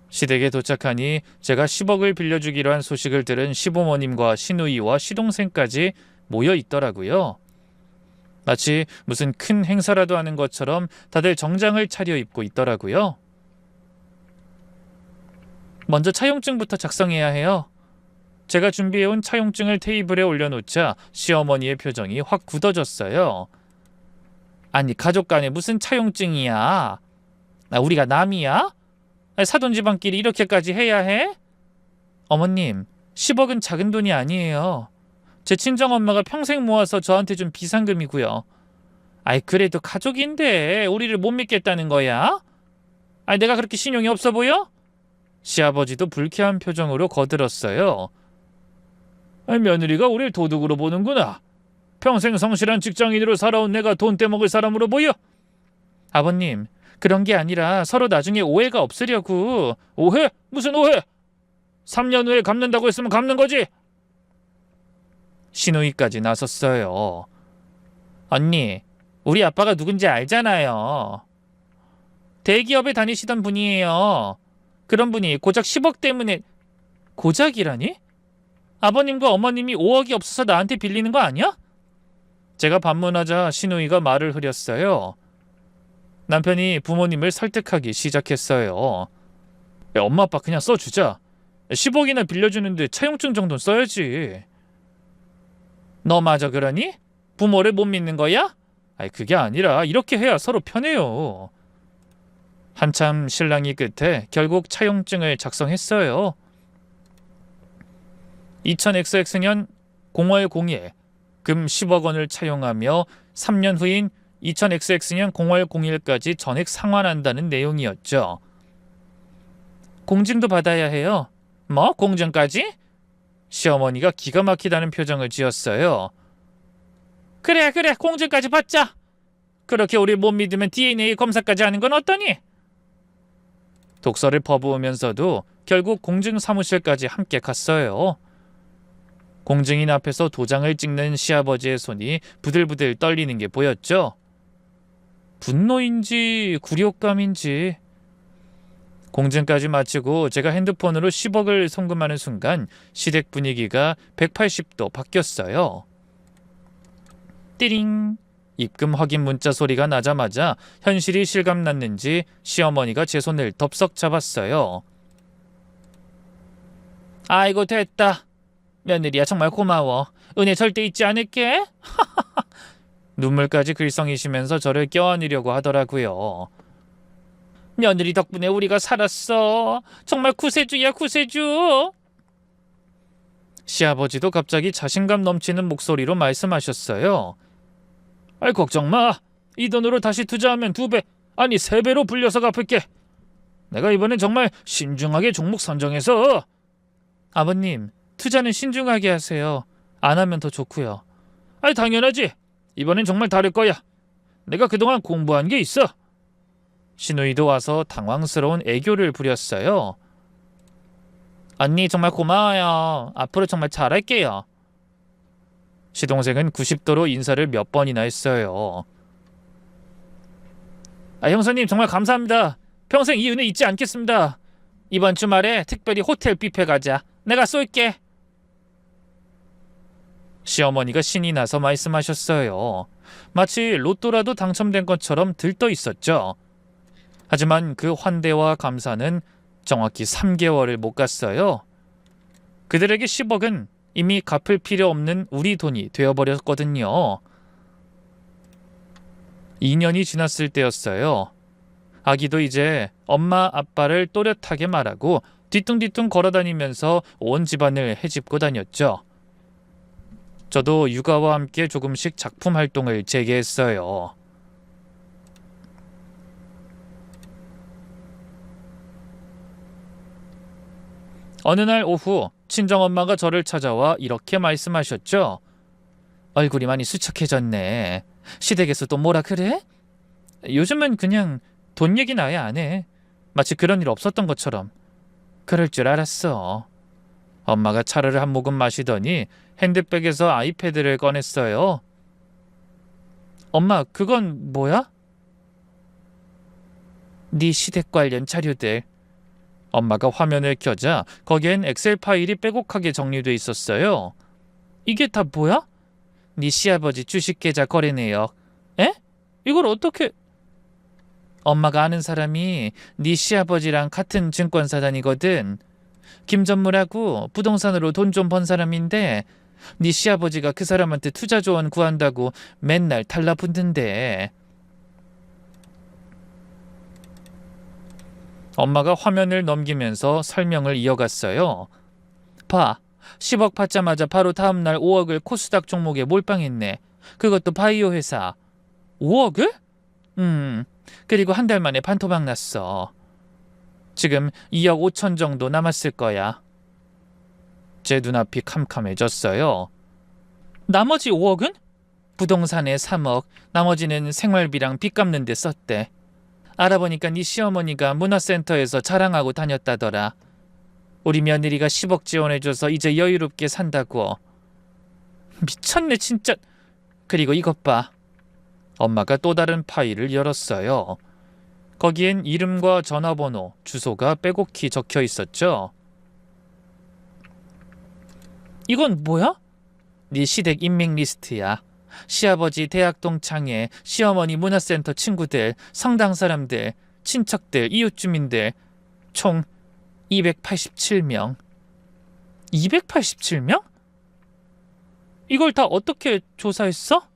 시댁에 도착하니 제가 10억을 빌려주기로 한 소식을 들은 시부모님과 시누이와 시동생까지 모여 있더라고요. 마치 무슨 큰 행사라도 하는 것처럼 다들 정장을 차려입고 있더라고요. 먼저 차용증부터 작성해야 해요. 제가 준비해온 차용증을 테이블에 올려놓자 시어머니의 표정이 확 굳어졌어요. 아니, 가족 간에 무슨 차용증이야? 우리가 남이야? 사돈집안끼리 이렇게까지 해야 해? 어머님, 10억은 작은 돈이 아니에요. 제 친정엄마가 평생 모아서 저한테 준 비상금이고요. 아이, 그래도 가족인데 우리를 못 믿겠다는 거야? 아이, 내가 그렇게 신용이 없어 보여? 시아버지도 불쾌한 표정으로 거들었어요. 아이, 며느리가 우릴 도둑으로 보는구나. 평생 성실한 직장인으로 살아온 내가 돈 떼먹을 사람으로 보여? 아버님, 그런 게 아니라 서로 나중에 오해가 없으려고. 오해? 무슨 오해? 3년 후에 갚는다고 했으면 갚는 거지. 시누이까지 나섰어요. 언니, 우리 아빠가 누군지 알잖아요. 대기업에 다니시던 분이에요. 그런 분이 고작 10억 때문에. 고작이라니? 아버님과 어머님이 5억이 없어서 나한테 빌리는 거 아니야? 제가 반문하자 시누이가 말을 흐렸어요. 남편이 부모님을 설득하기 시작했어요. 야, 엄마 아빠 그냥 써주자. 10억이나 빌려주는데 차용증 정도는 써야지. 너마저 그러니? 부모를 못 믿는 거야? 아니, 그게 아니라 이렇게 해야 서로 편해요. 한참 실랑이 끝에 결국 차용증을 작성했어요. 2000XX년 0월 0일 금 10억 원을 차용하며 3년 후인 2000XX년 0월 0일까지 전액 상환한다는 내용이었죠. 공증도 받아야 해요. 뭐? 공증까지? 시어머니가 기가 막히다는 표정을 지었어요. 그래, 공증까지 받자. 그렇게 우리 못 믿으면 DNA 검사까지 하는 건 어떠니? 독서를 퍼부으면서도 결국 공증 사무실까지 함께 갔어요. 공증인 앞에서 도장을 찍는 시아버지의 손이 부들부들 떨리는 게 보였죠. 분노인지 굴욕감인지. 공증까지 마치고 제가 핸드폰으로 10억을 송금하는 순간 시댁 분위기가 180도 바뀌었어요. 띠링! 입금 확인 문자 소리가 나자마자 현실이 실감났는지 시어머니가 제 손을 덥석 잡았어요. 아이고, 됐다. 며느리야, 정말 고마워. 은혜 절대 잊지 않을게. 눈물까지 글썽이시면서 저를 껴안으려고 하더라고요. 며느리 덕분에 우리가 살았어. 정말 구세주야, 구세주. 시아버지도 갑자기 자신감 넘치는 목소리로 말씀하셨어요. 아이, 걱정 마. 이 돈으로 다시 투자하면 2배, 아니 3배로 불려서 갚을게. 내가 이번엔 정말 신중하게 종목 선정해서. 아버님, 투자는 신중하게 하세요. 안 하면 더 좋고요. 아이, 당연하지. 이번엔 정말 다를 거야. 내가 그동안 공부한 게 있어. 시누이도 와서 당황스러운 애교를 부렸어요. 언니, 정말 고마워요. 앞으로 정말 잘할게요. 시동생은 90도로 인사를 몇 번이나 했어요. 형사님, 정말 감사합니다. 평생 이 은혜 잊지 않겠습니다. 이번 주말에 특별히 호텔 뷔페 가자. 내가 쏠게. 시어머니가 신이 나서 말씀하셨어요. 마치 로또라도 당첨된 것처럼 들떠 있었죠. 하지만 그 환대와 감사는 정확히 3개월을 못 갔어요. 그들에게 10억은 이미 갚을 필요 없는 우리 돈이 되어버렸거든요. 2년이 지났을 때였어요. 아기도 이제 엄마 아빠를 또렷하게 말하고 뒤뚱뒤뚱 걸어다니면서 온 집안을 헤집고 다녔죠. 저도 육아와 함께 조금씩 작품 활동을 재개했어요. 어느 날 오후 친정엄마가 저를 찾아와 이렇게 말씀하셨죠. 얼굴이 많이 수척해졌네. 시댁에서 또 뭐라 그래? 요즘은 그냥 돈 얘기는 아예 안 해. 마치 그런 일 없었던 것처럼. 그럴 줄 알았어. 엄마가 차를 한 모금 마시더니 핸드백에서 아이패드를 꺼냈어요. 엄마, 그건 뭐야? 네 시댁 관련 자료들. 엄마가 화면을 켜자 거기엔 엑셀 파일이 빼곡하게 정리돼 있었어요. 이게 다 뭐야? 네 시아버지 주식계좌 거래 내역. 에? 이걸 어떻게... 엄마가 아는 사람이 네 시아버지랑 같은 증권사단이거든. 김전무라고 부동산으로 돈 좀 번 사람인데 네 시아버지가 그 사람한테 투자 조언 구한다고 맨날 달라붙는데. 엄마가 화면을 넘기면서 설명을 이어갔어요. 봐, 10억 받자마자 바로 다음날 5억을 코스닥 종목에 몰빵했네. 그것도 바이오 회사. 5억을? 그리고 한 달 만에 반토막 났어. 지금 2억 5천 정도 남았을 거야. 제 눈앞이 캄캄해졌어요. 나머지 5억은? 부동산에 3억, 나머지는 생활비랑 빚 갚는 데 썼대. 알아보니까 네 시어머니가 문화센터에서 자랑하고 다녔다더라. 우리 며느리가 10억 지원해줘서 이제 여유롭게 산다고. 미쳤네 진짜. 그리고 이것 봐. 엄마가 또 다른 파일을 열었어요. 거기엔 이름과 전화번호, 주소가 빼곡히 적혀 있었죠. 이건 뭐야? 네 시댁 인맥 리스트야. 시아버지 대학 동창회, 시어머니 문화센터 친구들, 성당 사람들, 친척들, 이웃 주민들 총 287명. 287명? 이걸 다 어떻게 조사했어?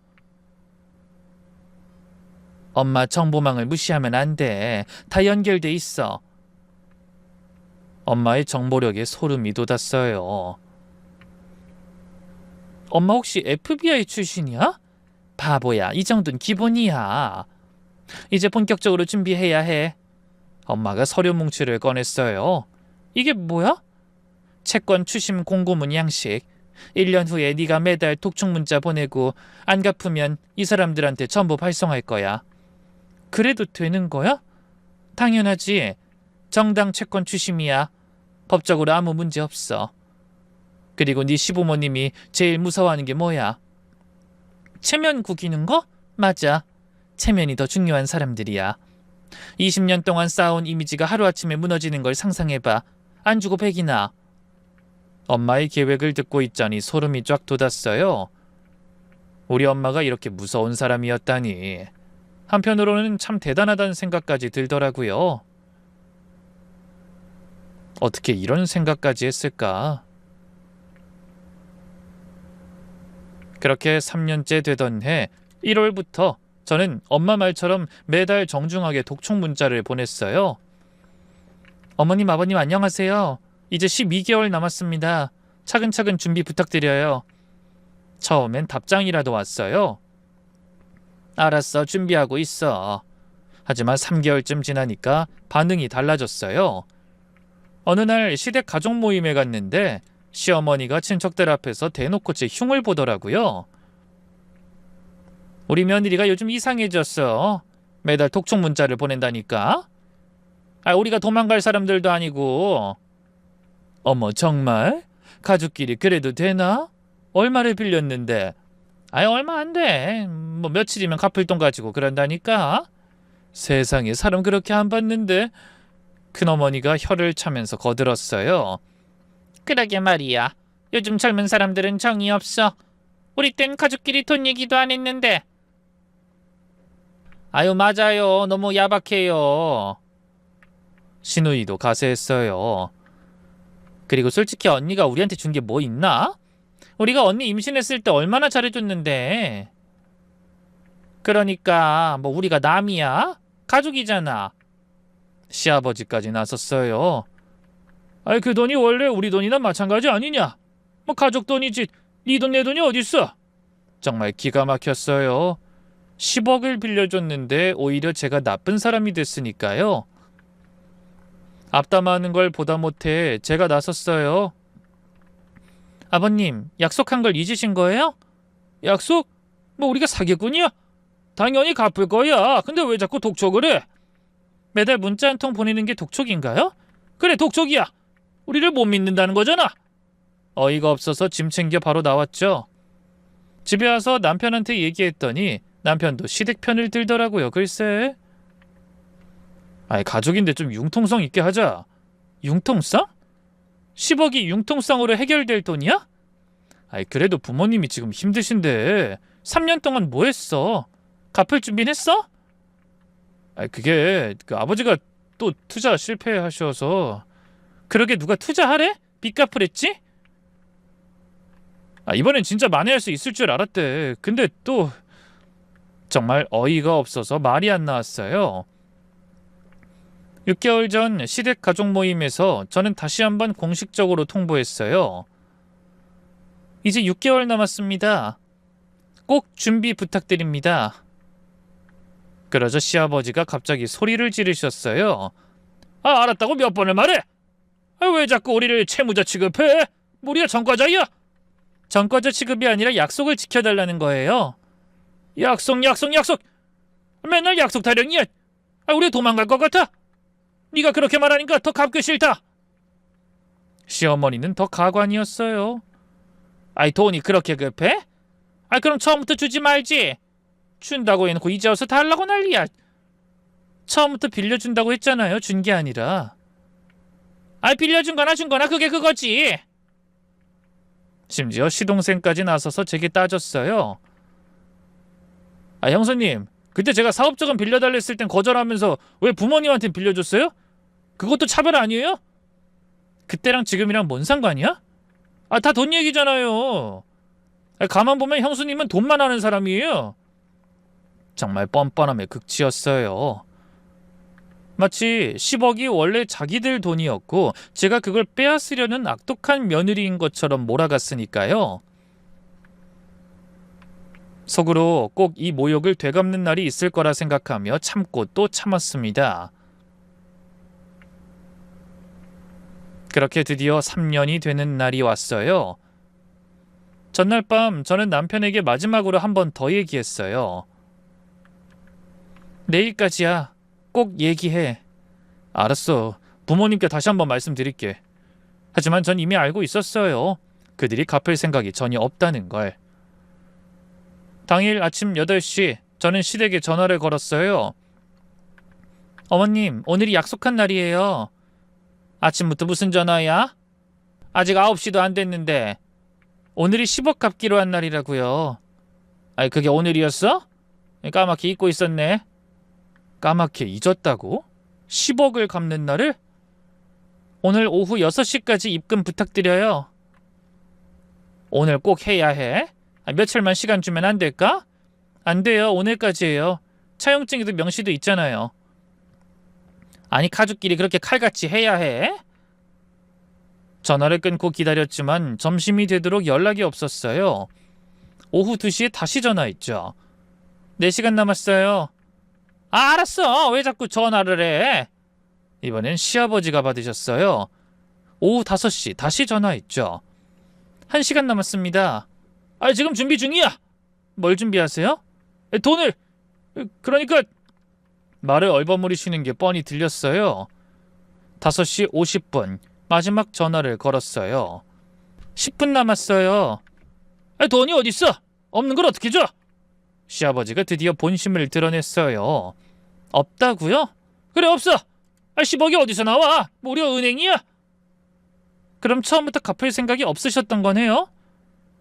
엄마, 정보망을 무시하면 안 돼. 다 연결돼 있어. 엄마의 정보력에 소름이 돋았어요. 엄마 혹시 FBI 출신이야? 바보야, 이 정도는 기본이야. 이제 본격적으로 준비해야 해. 엄마가 서류 뭉치를 꺼냈어요. 이게 뭐야? 채권 추심 공고문 양식. 1년 후에 네가 매달 독촉 문자 보내고 안 갚으면 이 사람들한테 전부 발송할 거야. 그래도 되는 거야? 당연하지. 정당 채권 추심이야. 법적으로 아무 문제 없어. 그리고 네 시부모님이 제일 무서워하는 게 뭐야? 체면 구기는 거? 맞아. 체면이 더 중요한 사람들이야. 20년 동안 쌓아온 이미지가 하루아침에 무너지는 걸 상상해봐. 안 주고 백이나. 엄마의 계획을 듣고 있자니 소름이 쫙 돋았어요. 우리 엄마가 이렇게 무서운 사람이었다니. 한편으로는 참 대단하다는 생각까지 들더라고요. 어떻게 이런 생각까지 했을까? 그렇게 3년째 되던 해 1월부터 저는 엄마 말처럼 매달 정중하게 독촉 문자를 보냈어요. 어머님, 아버님 안녕하세요. 이제 12개월 남았습니다. 차근차근 준비 부탁드려요. 처음엔 답장이라도 왔어요. 알았어, 준비하고 있어. 하지만 3개월쯤 지나니까 반응이 달라졌어요. 어느 날 시댁 가족 모임에 갔는데 시어머니가 친척들 앞에서 대놓고 제 흉을 보더라고요. 우리 며느리가 요즘 이상해졌어. 매달 독촉 문자를 보낸다니까. 우리가 도망갈 사람들도 아니고. 어머, 정말? 가족끼리 그래도 되나? 얼마를 빌렸는데? 얼마 안 돼. 뭐 며칠이면 갚을 돈 가지고 그런다니까. 세상에 사람 그렇게 안 봤는데. 큰어머니가 혀를 차면서 거들었어요. 그러게 말이야. 요즘 젊은 사람들은 정이 없어. 우리 땐 가족끼리 돈 얘기도 안 했는데. 아유 맞아요. 너무 야박해요. 시누이도 가세했어요. 그리고 솔직히 언니가 우리한테 준 게 뭐 있나? 우리가 언니 임신했을 때 얼마나 잘해줬는데. 그러니까 뭐 우리가 남이야? 가족이잖아. 시아버지까지 나섰어요. 아이 그 돈이 원래 우리 돈이나 마찬가지 아니냐? 뭐 가족 돈이지 네 돈 내 돈이 어딨어? 정말 기가 막혔어요. 10억을 빌려줬는데 오히려 제가 나쁜 사람이 됐으니까요. 앞담하는 걸 보다 못해 제가 나섰어요. 아버님, 약속한 걸 잊으신 거예요? 약속? 뭐 우리가 사기꾼이야? 당연히 갚을 거야. 근데 왜 자꾸 독촉을 해? 매달 문자 한 통 보내는 게 독촉인가요? 그래, 독촉이야. 우리를 못 믿는다는 거잖아. 어이가 없어서 짐 챙겨 바로 나왔죠. 집에 와서 남편한테 얘기했더니 남편도 시댁 편을 들더라고요. 글쎄. 아이 가족인데 좀 융통성 있게 하자. 융통성? 10억이 융통성으로 해결될 돈이야? 아이 그래도 부모님이 지금 힘드신데 3년 동안 뭐 했어? 갚을 준비는 했어? 아이 그게 그 아버지가 또 투자 실패하셔서. 그러게 누가 투자하래? 빚 갚으랬지? 아 이번엔 진짜 만회할 수 있을 줄 알았대. 근데 또 정말 어이가 없어서 말이 안 나왔어요. 6개월 전 시댁 가족 모임에서 저는 다시 한번 공식적으로 통보했어요. 이제 6개월 남았습니다. 꼭 준비 부탁드립니다. 그러자 시아버지가 갑자기 소리를 지르셨어요. 아 알았다고 몇 번을 말해? 아, 왜 자꾸 우리를 채무자 취급해? 우리가 전과자야? 전과자 취급이 아니라 약속을 지켜달라는 거예요. 약속. 맨날 약속 타령이야. 아, 우리 도망갈 것 같아. 네가 그렇게 말하니까 더 갚기 싫다. 시어머니는 더 가관이었어요. 아이 돈이 그렇게 급해? 아 그럼 처음부터 주지 말지. 준다고 해놓고 이제 와서 달라고 난리야. 처음부터 빌려준다고 했잖아요. 준 게 아니라. 아 빌려준 거나 준 거나 그게 그거지. 심지어 시동생까지 나서서 제게 따졌어요. 아 형수님, 그때 제가 사업자금 빌려달라 했을 땐 거절하면서 왜 부모님한테 빌려줬어요? 그것도 차별 아니에요? 그때랑 지금이랑 뭔 상관이야? 아 다 돈 얘기잖아요. 아, 가만 보면 형수님은 돈만 아는 사람이에요. 정말 뻔뻔함의 극치였어요. 마치 10억이 원래 자기들 돈이었고 제가 그걸 빼앗으려는 악독한 며느리인 것처럼 몰아갔으니까요. 속으로 꼭 이 모욕을 되갚는 날이 있을 거라 생각하며 참고 또 참았습니다. 그렇게 드디어 3년이 되는 날이 왔어요. 전날 밤 저는 남편에게 마지막으로 한 번 더 얘기했어요. 내일까지야. 꼭 얘기해. 알았어. 부모님께 다시 한번 말씀드릴게. 하지만 전 이미 알고 있었어요. 그들이 갚을 생각이 전혀 없다는 걸. 당일 아침 8시 저는 시댁에 전화를 걸었어요. 어머님, 오늘이 약속한 날이에요. 아침부터 무슨 전화야? 아직 9시도 안 됐는데. 오늘이 10억 갚기로 한 날이라고요. 아니 그게 오늘이었어? 까맣게 잊고 있었네. 까맣게 잊었다고? 10억을 갚는 날을? 오늘 오후 6시까지 입금 부탁드려요. 오늘 꼭 해야 해? 며칠만 시간 주면 안 될까? 안 돼요. 오늘까지예요. 차용증에도 명시도 있잖아요. 아니 가족끼리 그렇게 칼같이 해야 해? 전화를 끊고 기다렸지만 점심이 되도록 연락이 없었어요. 오후 2시에 다시 전화했죠. 4시간 남았어요. 아 알았어. 왜 자꾸 전화를 해? 이번엔 시아버지가 받으셨어요. 오후 5시 다시 전화했죠. 1시간 남았습니다. 아 지금 준비 중이야. 뭘 준비하세요? 돈을. 그러니까 말을 얼버무리시는 게 뻔히 들렸어요. 5시 50분 마지막 전화를 걸었어요. 10분 남았어요. 돈이 어딨어? 없는 걸 어떻게 줘? 시아버지가 드디어 본심을 드러냈어요. 없다고요? 그래, 없어. 10억이 어디서 나와? 뭐 우리가 은행이야? 그럼 처음부터 갚을 생각이 없으셨던 거네요?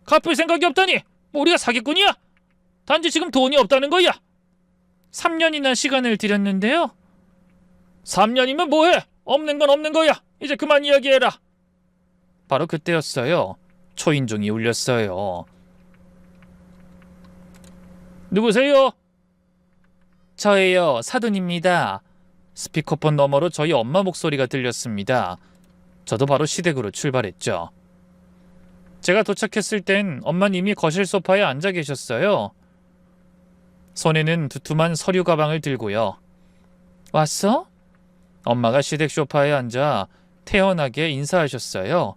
갚을 생각이 없다니? 뭐 우리가 사기꾼이야? 단지 지금 돈이 없다는 거야. 3년이나 시간을 들였는데요. 3년이면 뭐해? 없는 건 없는 거야. 이제 그만 이야기해라. 바로 그때였어요. 초인종이 울렸어요. 누구세요? 저예요. 사돈입니다. 스피커폰 너머로 저희 엄마 목소리가 들렸습니다. 저도 바로 시댁으로 출발했죠. 제가 도착했을 땐 엄마는 이미 거실 소파에 앉아 계셨어요. 손에는 두툼한 서류 가방을 들고요. 왔어? 엄마가 시댁 소파에 앉아 태연하게 인사하셨어요.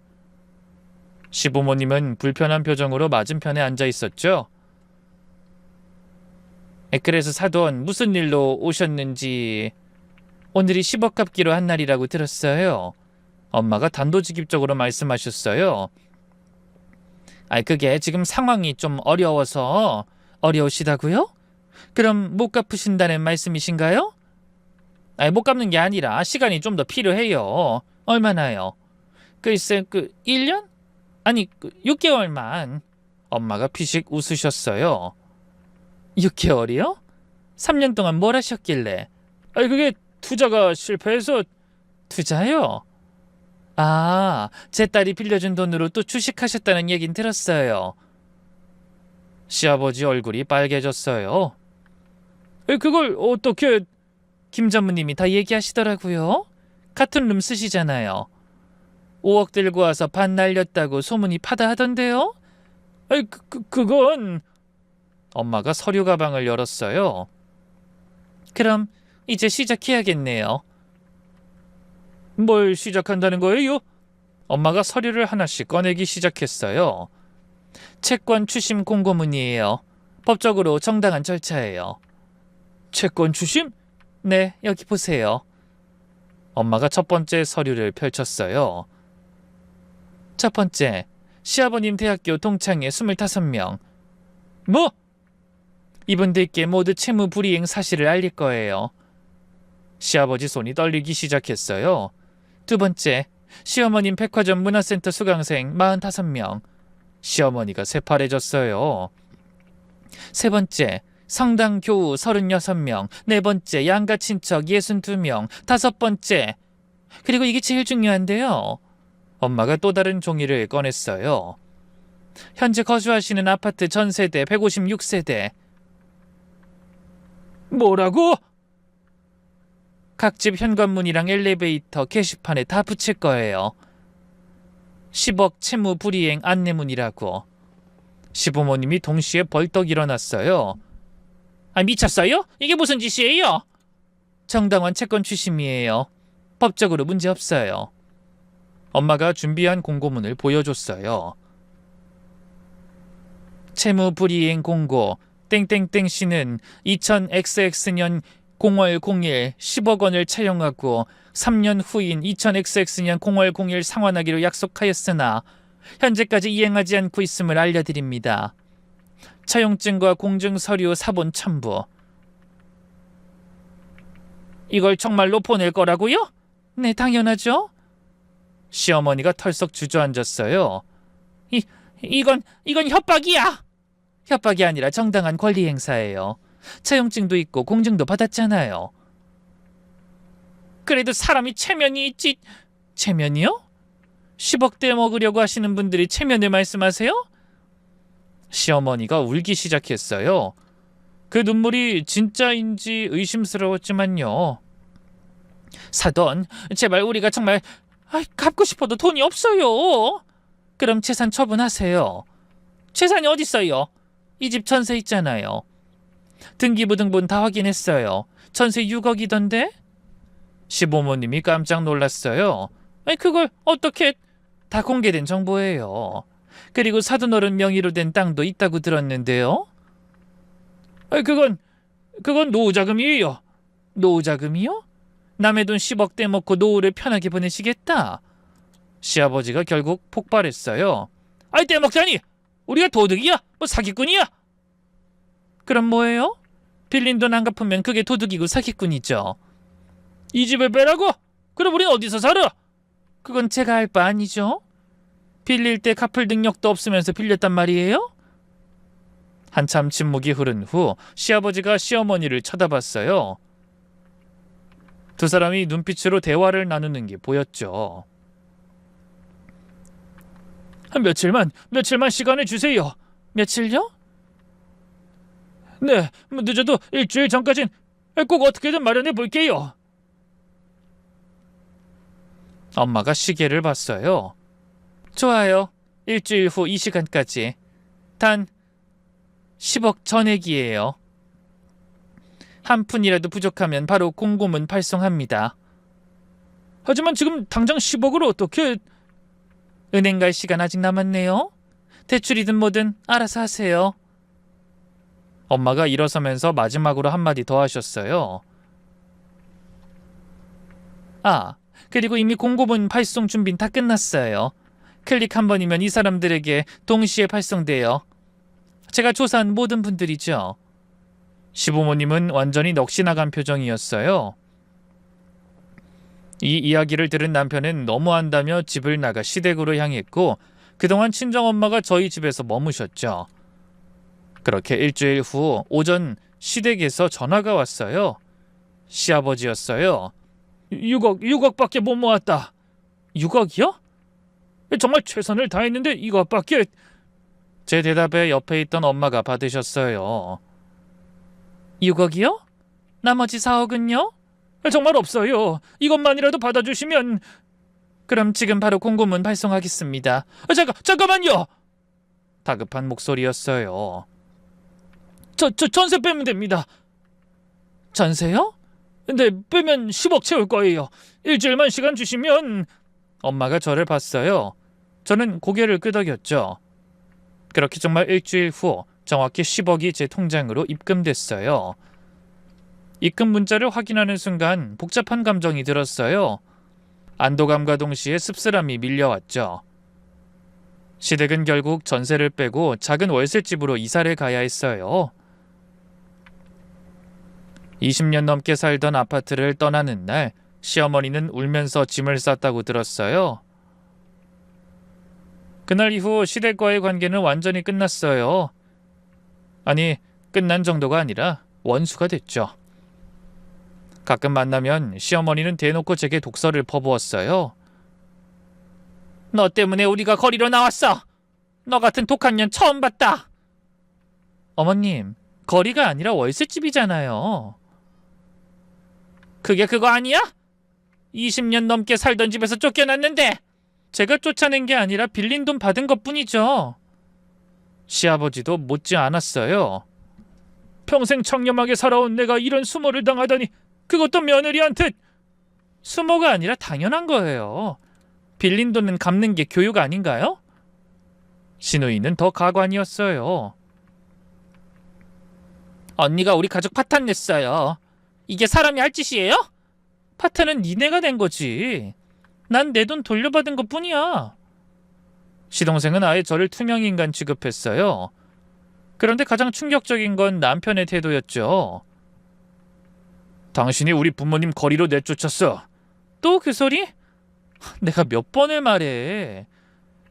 시부모님은 불편한 표정으로 맞은편에 앉아 있었죠. 그래서 사돈 무슨 일로 오셨는지. 오늘이 10억 갚기로 한 날이라고 들었어요. 엄마가 단도직입적으로 말씀하셨어요. 그게 지금 상황이 좀 어려워서. 어려우시다고요? 그럼 못 갚으신다는 말씀이신가요? 못 갚는 게 아니라 시간이 좀 더 필요해요. 얼마나요? 글쎄 1년? 아니 6개월만. 엄마가 피식 웃으셨어요. 6개월이요? 3년 동안 뭘 하셨길래? 그게 투자가 실패해서. 투자요? 제 딸이 빌려준 돈으로 또 주식하셨다는 얘긴 들었어요. 시아버지 얼굴이 빨개졌어요. 그걸 어떻게... 김 전무님이 다 얘기하시더라고요. 같은 룸 쓰시잖아요. 5억 들고 와서 반 날렸다고 소문이 파다하던데요. 그건... 엄마가 서류 가방을 열었어요. 그럼 이제 시작해야겠네요. 뭘 시작한다는 거예요? 엄마가 서류를 하나씩 꺼내기 시작했어요. 채권 추심 공고문이에요. 법적으로 정당한 절차예요. 채권 추심? 네, 여기 보세요. 엄마가 첫 번째 서류를 펼쳤어요. 첫 번째, 시아버님 대학교 동창회 25명. 뭐? 이분들께 모두 채무 불이행 사실을 알릴 거예요. 시아버지 손이 떨리기 시작했어요. 두 번째, 시어머님 백화점 문화센터 수강생 45명. 시어머니가 새파래졌어요. 세 번째, 성당 교우 36명. 네 번째, 양가 친척 62명. 다섯 번째, 그리고 이게 제일 중요한데요. 엄마가 또 다른 종이를 꺼냈어요. 현재 거주하시는 아파트 전세대 156세대. 뭐라고? 각 집 현관문이랑 엘리베이터 게시판에 다 붙일 거예요. 10억 채무 불이행 안내문이라고. 시부모님이 동시에 벌떡 일어났어요. 미쳤어요? 이게 무슨 짓이에요? 정당한 채권 추심이에요. 법적으로 문제 없어요. 엄마가 준비한 공고문을 보여줬어요. 채무 불이행 공고 땡땡땡 씨는 2000XX년 0월 0일 10억 원을 차용하고 3년 후인 2000XX년 0월 0일 상환하기로 약속하였으나 현재까지 이행하지 않고 있음을 알려드립니다. 차용증과 공증서류 사본 첨부. 이걸 정말로 보낼 거라고요? 네, 당연하죠. 시어머니가 털썩 주저앉았어요. 이건 협박이야. 협박이 아니라 정당한 권리 행사예요. 차용증도 있고 공증도 받았잖아요. 그래도 사람이 체면이 있지. 체면이요? 10억대 먹으려고 하시는 분들이 체면을 말씀하세요? 시어머니가 울기 시작했어요. 그 눈물이 진짜인지 의심스러웠지만요. 사돈, 제발 우리가 정말 갚고 싶어도 돈이 없어요. 그럼 재산 처분하세요. 재산이 어딨어요? 이 집 전세 있잖아요. 등기부등본 다 확인했어요. 전세 6억이던데? 시부모님이 깜짝 놀랐어요. 그걸 어떻게... 다 공개된 정보예요. 그리고 사돈어른 명의로 된 땅도 있다고 들었는데요. 그건 노후자금이에요. 노후자금이요? 남의 돈 10억 떼먹고 노후를 편하게 보내시겠다. 시아버지가 결국 폭발했어요. 떼먹자니! 우리가 도둑이야? 뭐 사기꾼이야? 그럼 뭐예요? 빌린 돈 안 갚으면 그게 도둑이고 사기꾼이죠. 이 집을 빼라고? 그럼 우린 어디서 살아? 그건 제가 할 바 아니죠. 빌릴 때 갚을 능력도 없으면서 빌렸단 말이에요? 한참 침묵이 흐른 후 시아버지가 시어머니를 쳐다봤어요. 두 사람이 눈빛으로 대화를 나누는 게 보였죠. 며칠만 시간을 주세요. 며칠요? 네, 늦어도 일주일 전까진 꼭 어떻게든 마련해 볼게요. 엄마가 시계를 봤어요. 좋아요. 일주일 후 이 시간까지. 단 10억 전액이에요. 한 푼이라도 부족하면 바로 공고문 발송합니다. 하지만 지금 당장 10억으로 어떻게... 은행 갈 시간 아직 남았네요. 대출이든 뭐든 알아서 하세요. 엄마가 일어서면서 마지막으로 한마디 더 하셨어요. 아, 그리고 이미 공고문 발송 준비는 다 끝났어요. 클릭 한 번이면 이 사람들에게 동시에 발송돼요. 제가 조사한 모든 분들이죠. 시부모님은 완전히 넋이 나간 표정이었어요. 이 이야기를 들은 남편은 너무한다며 집을 나가 시댁으로 향했고 그동안 친정엄마가 저희 집에서 머무셨죠. 그렇게 일주일 후 오전 시댁에서 전화가 왔어요. 시아버지였어요. 6억밖에 못 모았다. 6억이요? 정말 최선을 다했는데 이것밖에... 제 대답에 옆에 있던 엄마가 받으셨어요. 6억이요? 나머지 4억은요? 정말 없어요. 이것만이라도 받아주시면... 그럼 지금 바로 공고문 발송하겠습니다. 잠깐만요! 다급한 목소리였어요. 전세 빼면 됩니다. 전세요? 네, 빼면 10억 채울 거예요. 일주일만 시간 주시면... 엄마가 저를 봤어요. 저는 고개를 끄덕였죠. 그렇게 정말 일주일 후 정확히 10억이 제 통장으로 입금됐어요. 입금 문자를 확인하는 순간 복잡한 감정이 들었어요. 안도감과 동시에 씁쓸함이 밀려왔죠. 시댁은 결국 전세를 빼고 작은 월세집으로 이사를 가야 했어요. 20년 넘게 살던 아파트를 떠나는 날 시어머니는 울면서 짐을 쌌다고 들었어요. 그날 이후 시댁과의 관계는 완전히 끝났어요. 아니, 끝난 정도가 아니라 원수가 됐죠. 가끔 만나면 시어머니는 대놓고 제게 독설을 퍼부었어요. 너 때문에 우리가 거리로 나왔어. 너 같은 독한 년 처음 봤다. 어머님, 거리가 아니라 월세집이잖아요. 그게 그거 아니야? 20년 넘게 살던 집에서 쫓겨났는데. 제가 쫓아낸 게 아니라 빌린 돈 받은 것뿐이죠. 시아버지도 못지 않았어요. 평생 청렴하게 살아온 내가 이런 수모를 당하다니. 그것도 며느리한테. 수모가 아니라 당연한 거예요. 빌린 돈은 갚는 게 교육 아닌가요? 시누이는 더 가관이었어요. 언니가 우리 가족 파탄 냈어요. 이게 사람이 할 짓이에요? 파탄은 니네가 낸 거지. 난 내 돈 돌려받은 것뿐이야. 시동생은 아예 저를 투명인간 취급했어요. 그런데 가장 충격적인 건 남편의 태도였죠. 당신이 우리 부모님 거리로 내쫓았어. 또 그 소리? 내가 몇 번을 말해.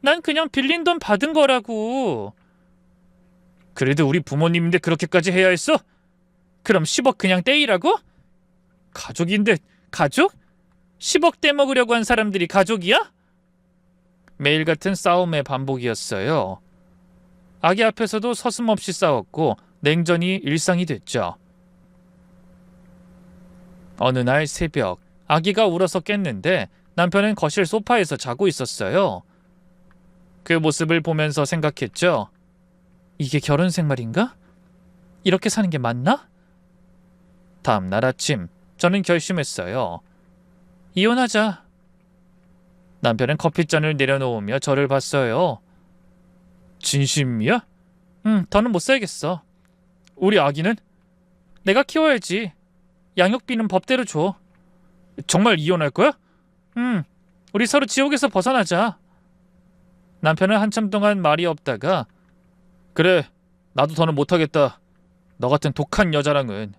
난 그냥 빌린 돈 받은 거라고. 그래도 우리 부모님인데 그렇게까지 해야 했어? 그럼 10억 그냥 떼이라고? 가족인데 가족? 10억 떼먹으려고 한 사람들이 가족이야? 매일 같은 싸움의 반복이었어요. 아기 앞에서도 서슴없이 싸웠고 냉전이 일상이 됐죠. 어느 날 새벽 아기가 울어서 깼는데 남편은 거실 소파에서 자고 있었어요. 그 모습을 보면서 생각했죠. 이게 결혼 생활인가? 이렇게 사는 게 맞나? 다음 날 아침 저는 결심했어요. 이혼하자. 남편은 커피잔을 내려놓으며 저를 봤어요. 진심이야? 더는 못 살겠어. 우리 아기는? 내가 키워야지. 양육비는 법대로 줘. 정말 이혼할 거야? 우리 서로 지옥에서 벗어나자. 남편은 한참 동안 말이 없다가 그래, 나도 더는 못하겠다. 너 같은 독한 여자랑은.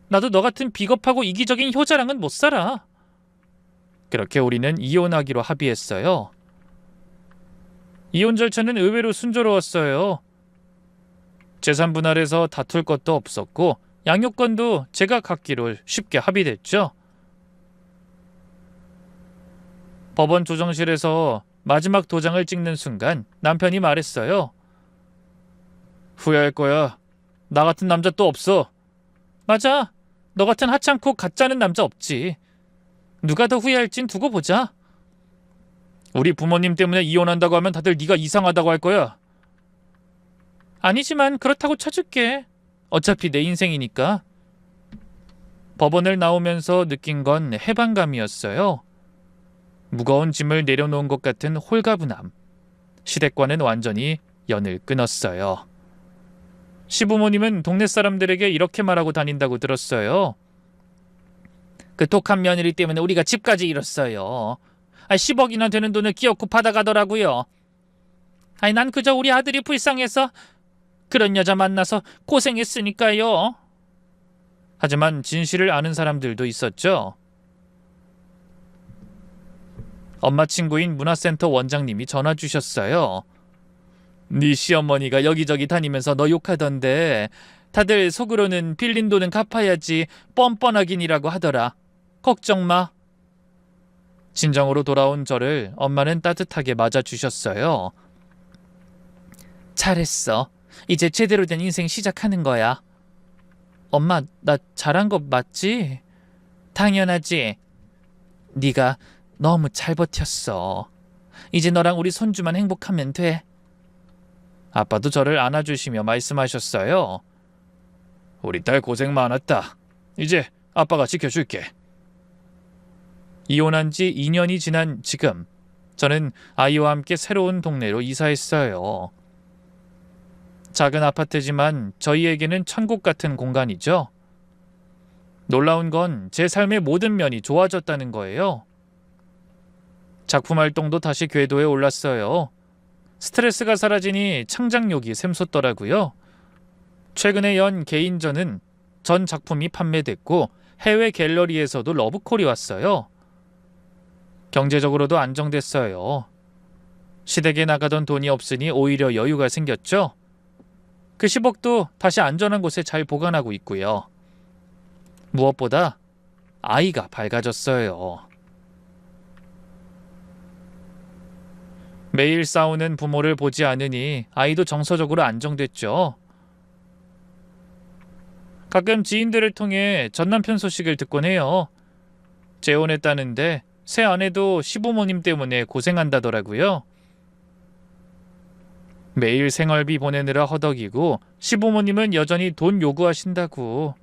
나도 너 같은 비겁하고 이기적인 효자랑은 못 살아. 그렇게 우리는 이혼하기로 합의했어요. 이혼 절차는 의외로 순조로웠어요. 재산 분할에서 다툴 것도 없었고 양육권도 제가 갖기로 쉽게 합의됐죠. 법원 조정실에서 마지막 도장을 찍는 순간 남편이 말했어요. 후회할 거야. 나 같은 남자 또 없어. 맞아. 너 같은 하찮고 가짜는 남자 없지. 누가 더 후회할진 두고 보자. 우리 부모님 때문에 이혼한다고 하면 다들 네가 이상하다고 할 거야. 아니지만 그렇다고 쳐줄게. 어차피 내 인생이니까. 법원을 나오면서 느낀 건 해방감이었어요. 무거운 짐을 내려놓은 것 같은 홀가분함. 시댁과는 완전히 연을 끊었어요. 시부모님은 동네 사람들에게 이렇게 말하고 다닌다고 들었어요. 그 독한 며느리 때문에 우리가 집까지 잃었어요. 10억이나 되는 돈을 기어코 받아가더라고요. 난 그저 우리 아들이 불쌍해서 그런 여자 만나서 고생했으니까요. 하지만 진실을 아는 사람들도 있었죠. 엄마 친구인 문화센터 원장님이 전화 주셨어요. 네 시어머니가 여기저기 다니면서 너 욕하던데 다들 속으로는 빌린 돈은 갚아야지 뻔뻔하긴이라고 하더라. 걱정 마. 진정으로 돌아온 저를 엄마는 따뜻하게 맞아주셨어요. 잘했어. 이제 제대로 된 인생 시작하는 거야. 엄마, 나 잘한 거 맞지? 당연하지. 네가 너무 잘 버텼어. 이제 너랑 우리 손주만 행복하면 돼. 아빠도 저를 안아주시며 말씀하셨어요. 우리 딸 고생 많았다. 이제 아빠가 지켜줄게. 이혼한 지 2년이 지난 지금 저는 아이와 함께 새로운 동네로 이사했어요. 작은 아파트지만 저희에게는 천국 같은 공간이죠. 놀라운 건 제 삶의 모든 면이 좋아졌다는 거예요. 작품 활동도 다시 궤도에 올랐어요. 스트레스가 사라지니 창작욕이 샘솟더라고요. 최근에 연 개인전은 전 작품이 판매됐고 해외 갤러리에서도 러브콜이 왔어요. 경제적으로도 안정됐어요. 시댁에 나가던 돈이 없으니 오히려 여유가 생겼죠. 그 10억도 다시 안전한 곳에 잘 보관하고 있고요. 무엇보다 아이가 밝아졌어요. 매일 싸우는 부모를 보지 않으니 아이도 정서적으로 안정됐죠. 가끔 지인들을 통해 전남편 소식을 듣곤 해요. 재혼했다는데 새 아내도 시부모님 때문에 고생한다더라고요. 매일 생활비 보내느라 허덕이고 시부모님은 여전히 돈 요구하신다고.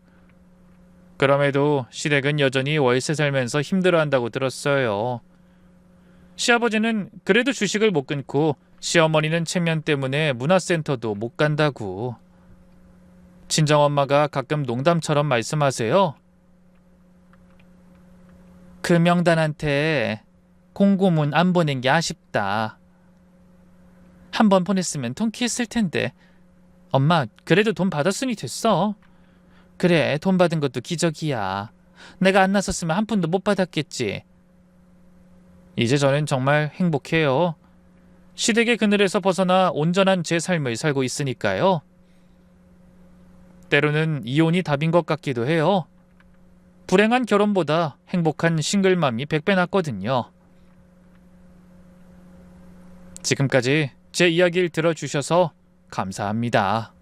그럼에도 시댁은 여전히 월세 살면서 힘들어한다고 들었어요. 시아버지는 그래도 주식을 못 끊고 시어머니는 체면 때문에 문화센터도 못 간다고. 친정엄마가 가끔 농담처럼 말씀하세요. 그 명단한테 공고문 안 보낸 게 아쉽다. 한 번 보냈으면 통쾌했을 텐데. 엄마, 그래도 돈 받았으니 됐어. 그래, 돈 받은 것도 기적이야. 내가 안 나섰으면 한 푼도 못 받았겠지. 이제 저는 정말 행복해요. 시댁의 그늘에서 벗어나 온전한 제 삶을 살고 있으니까요. 때로는 이혼이 답인 것 같기도 해요. 불행한 결혼보다 행복한 싱글맘이 100배 낫거든요. 지금까지 제 이야기를 들어주셔서 감사합니다.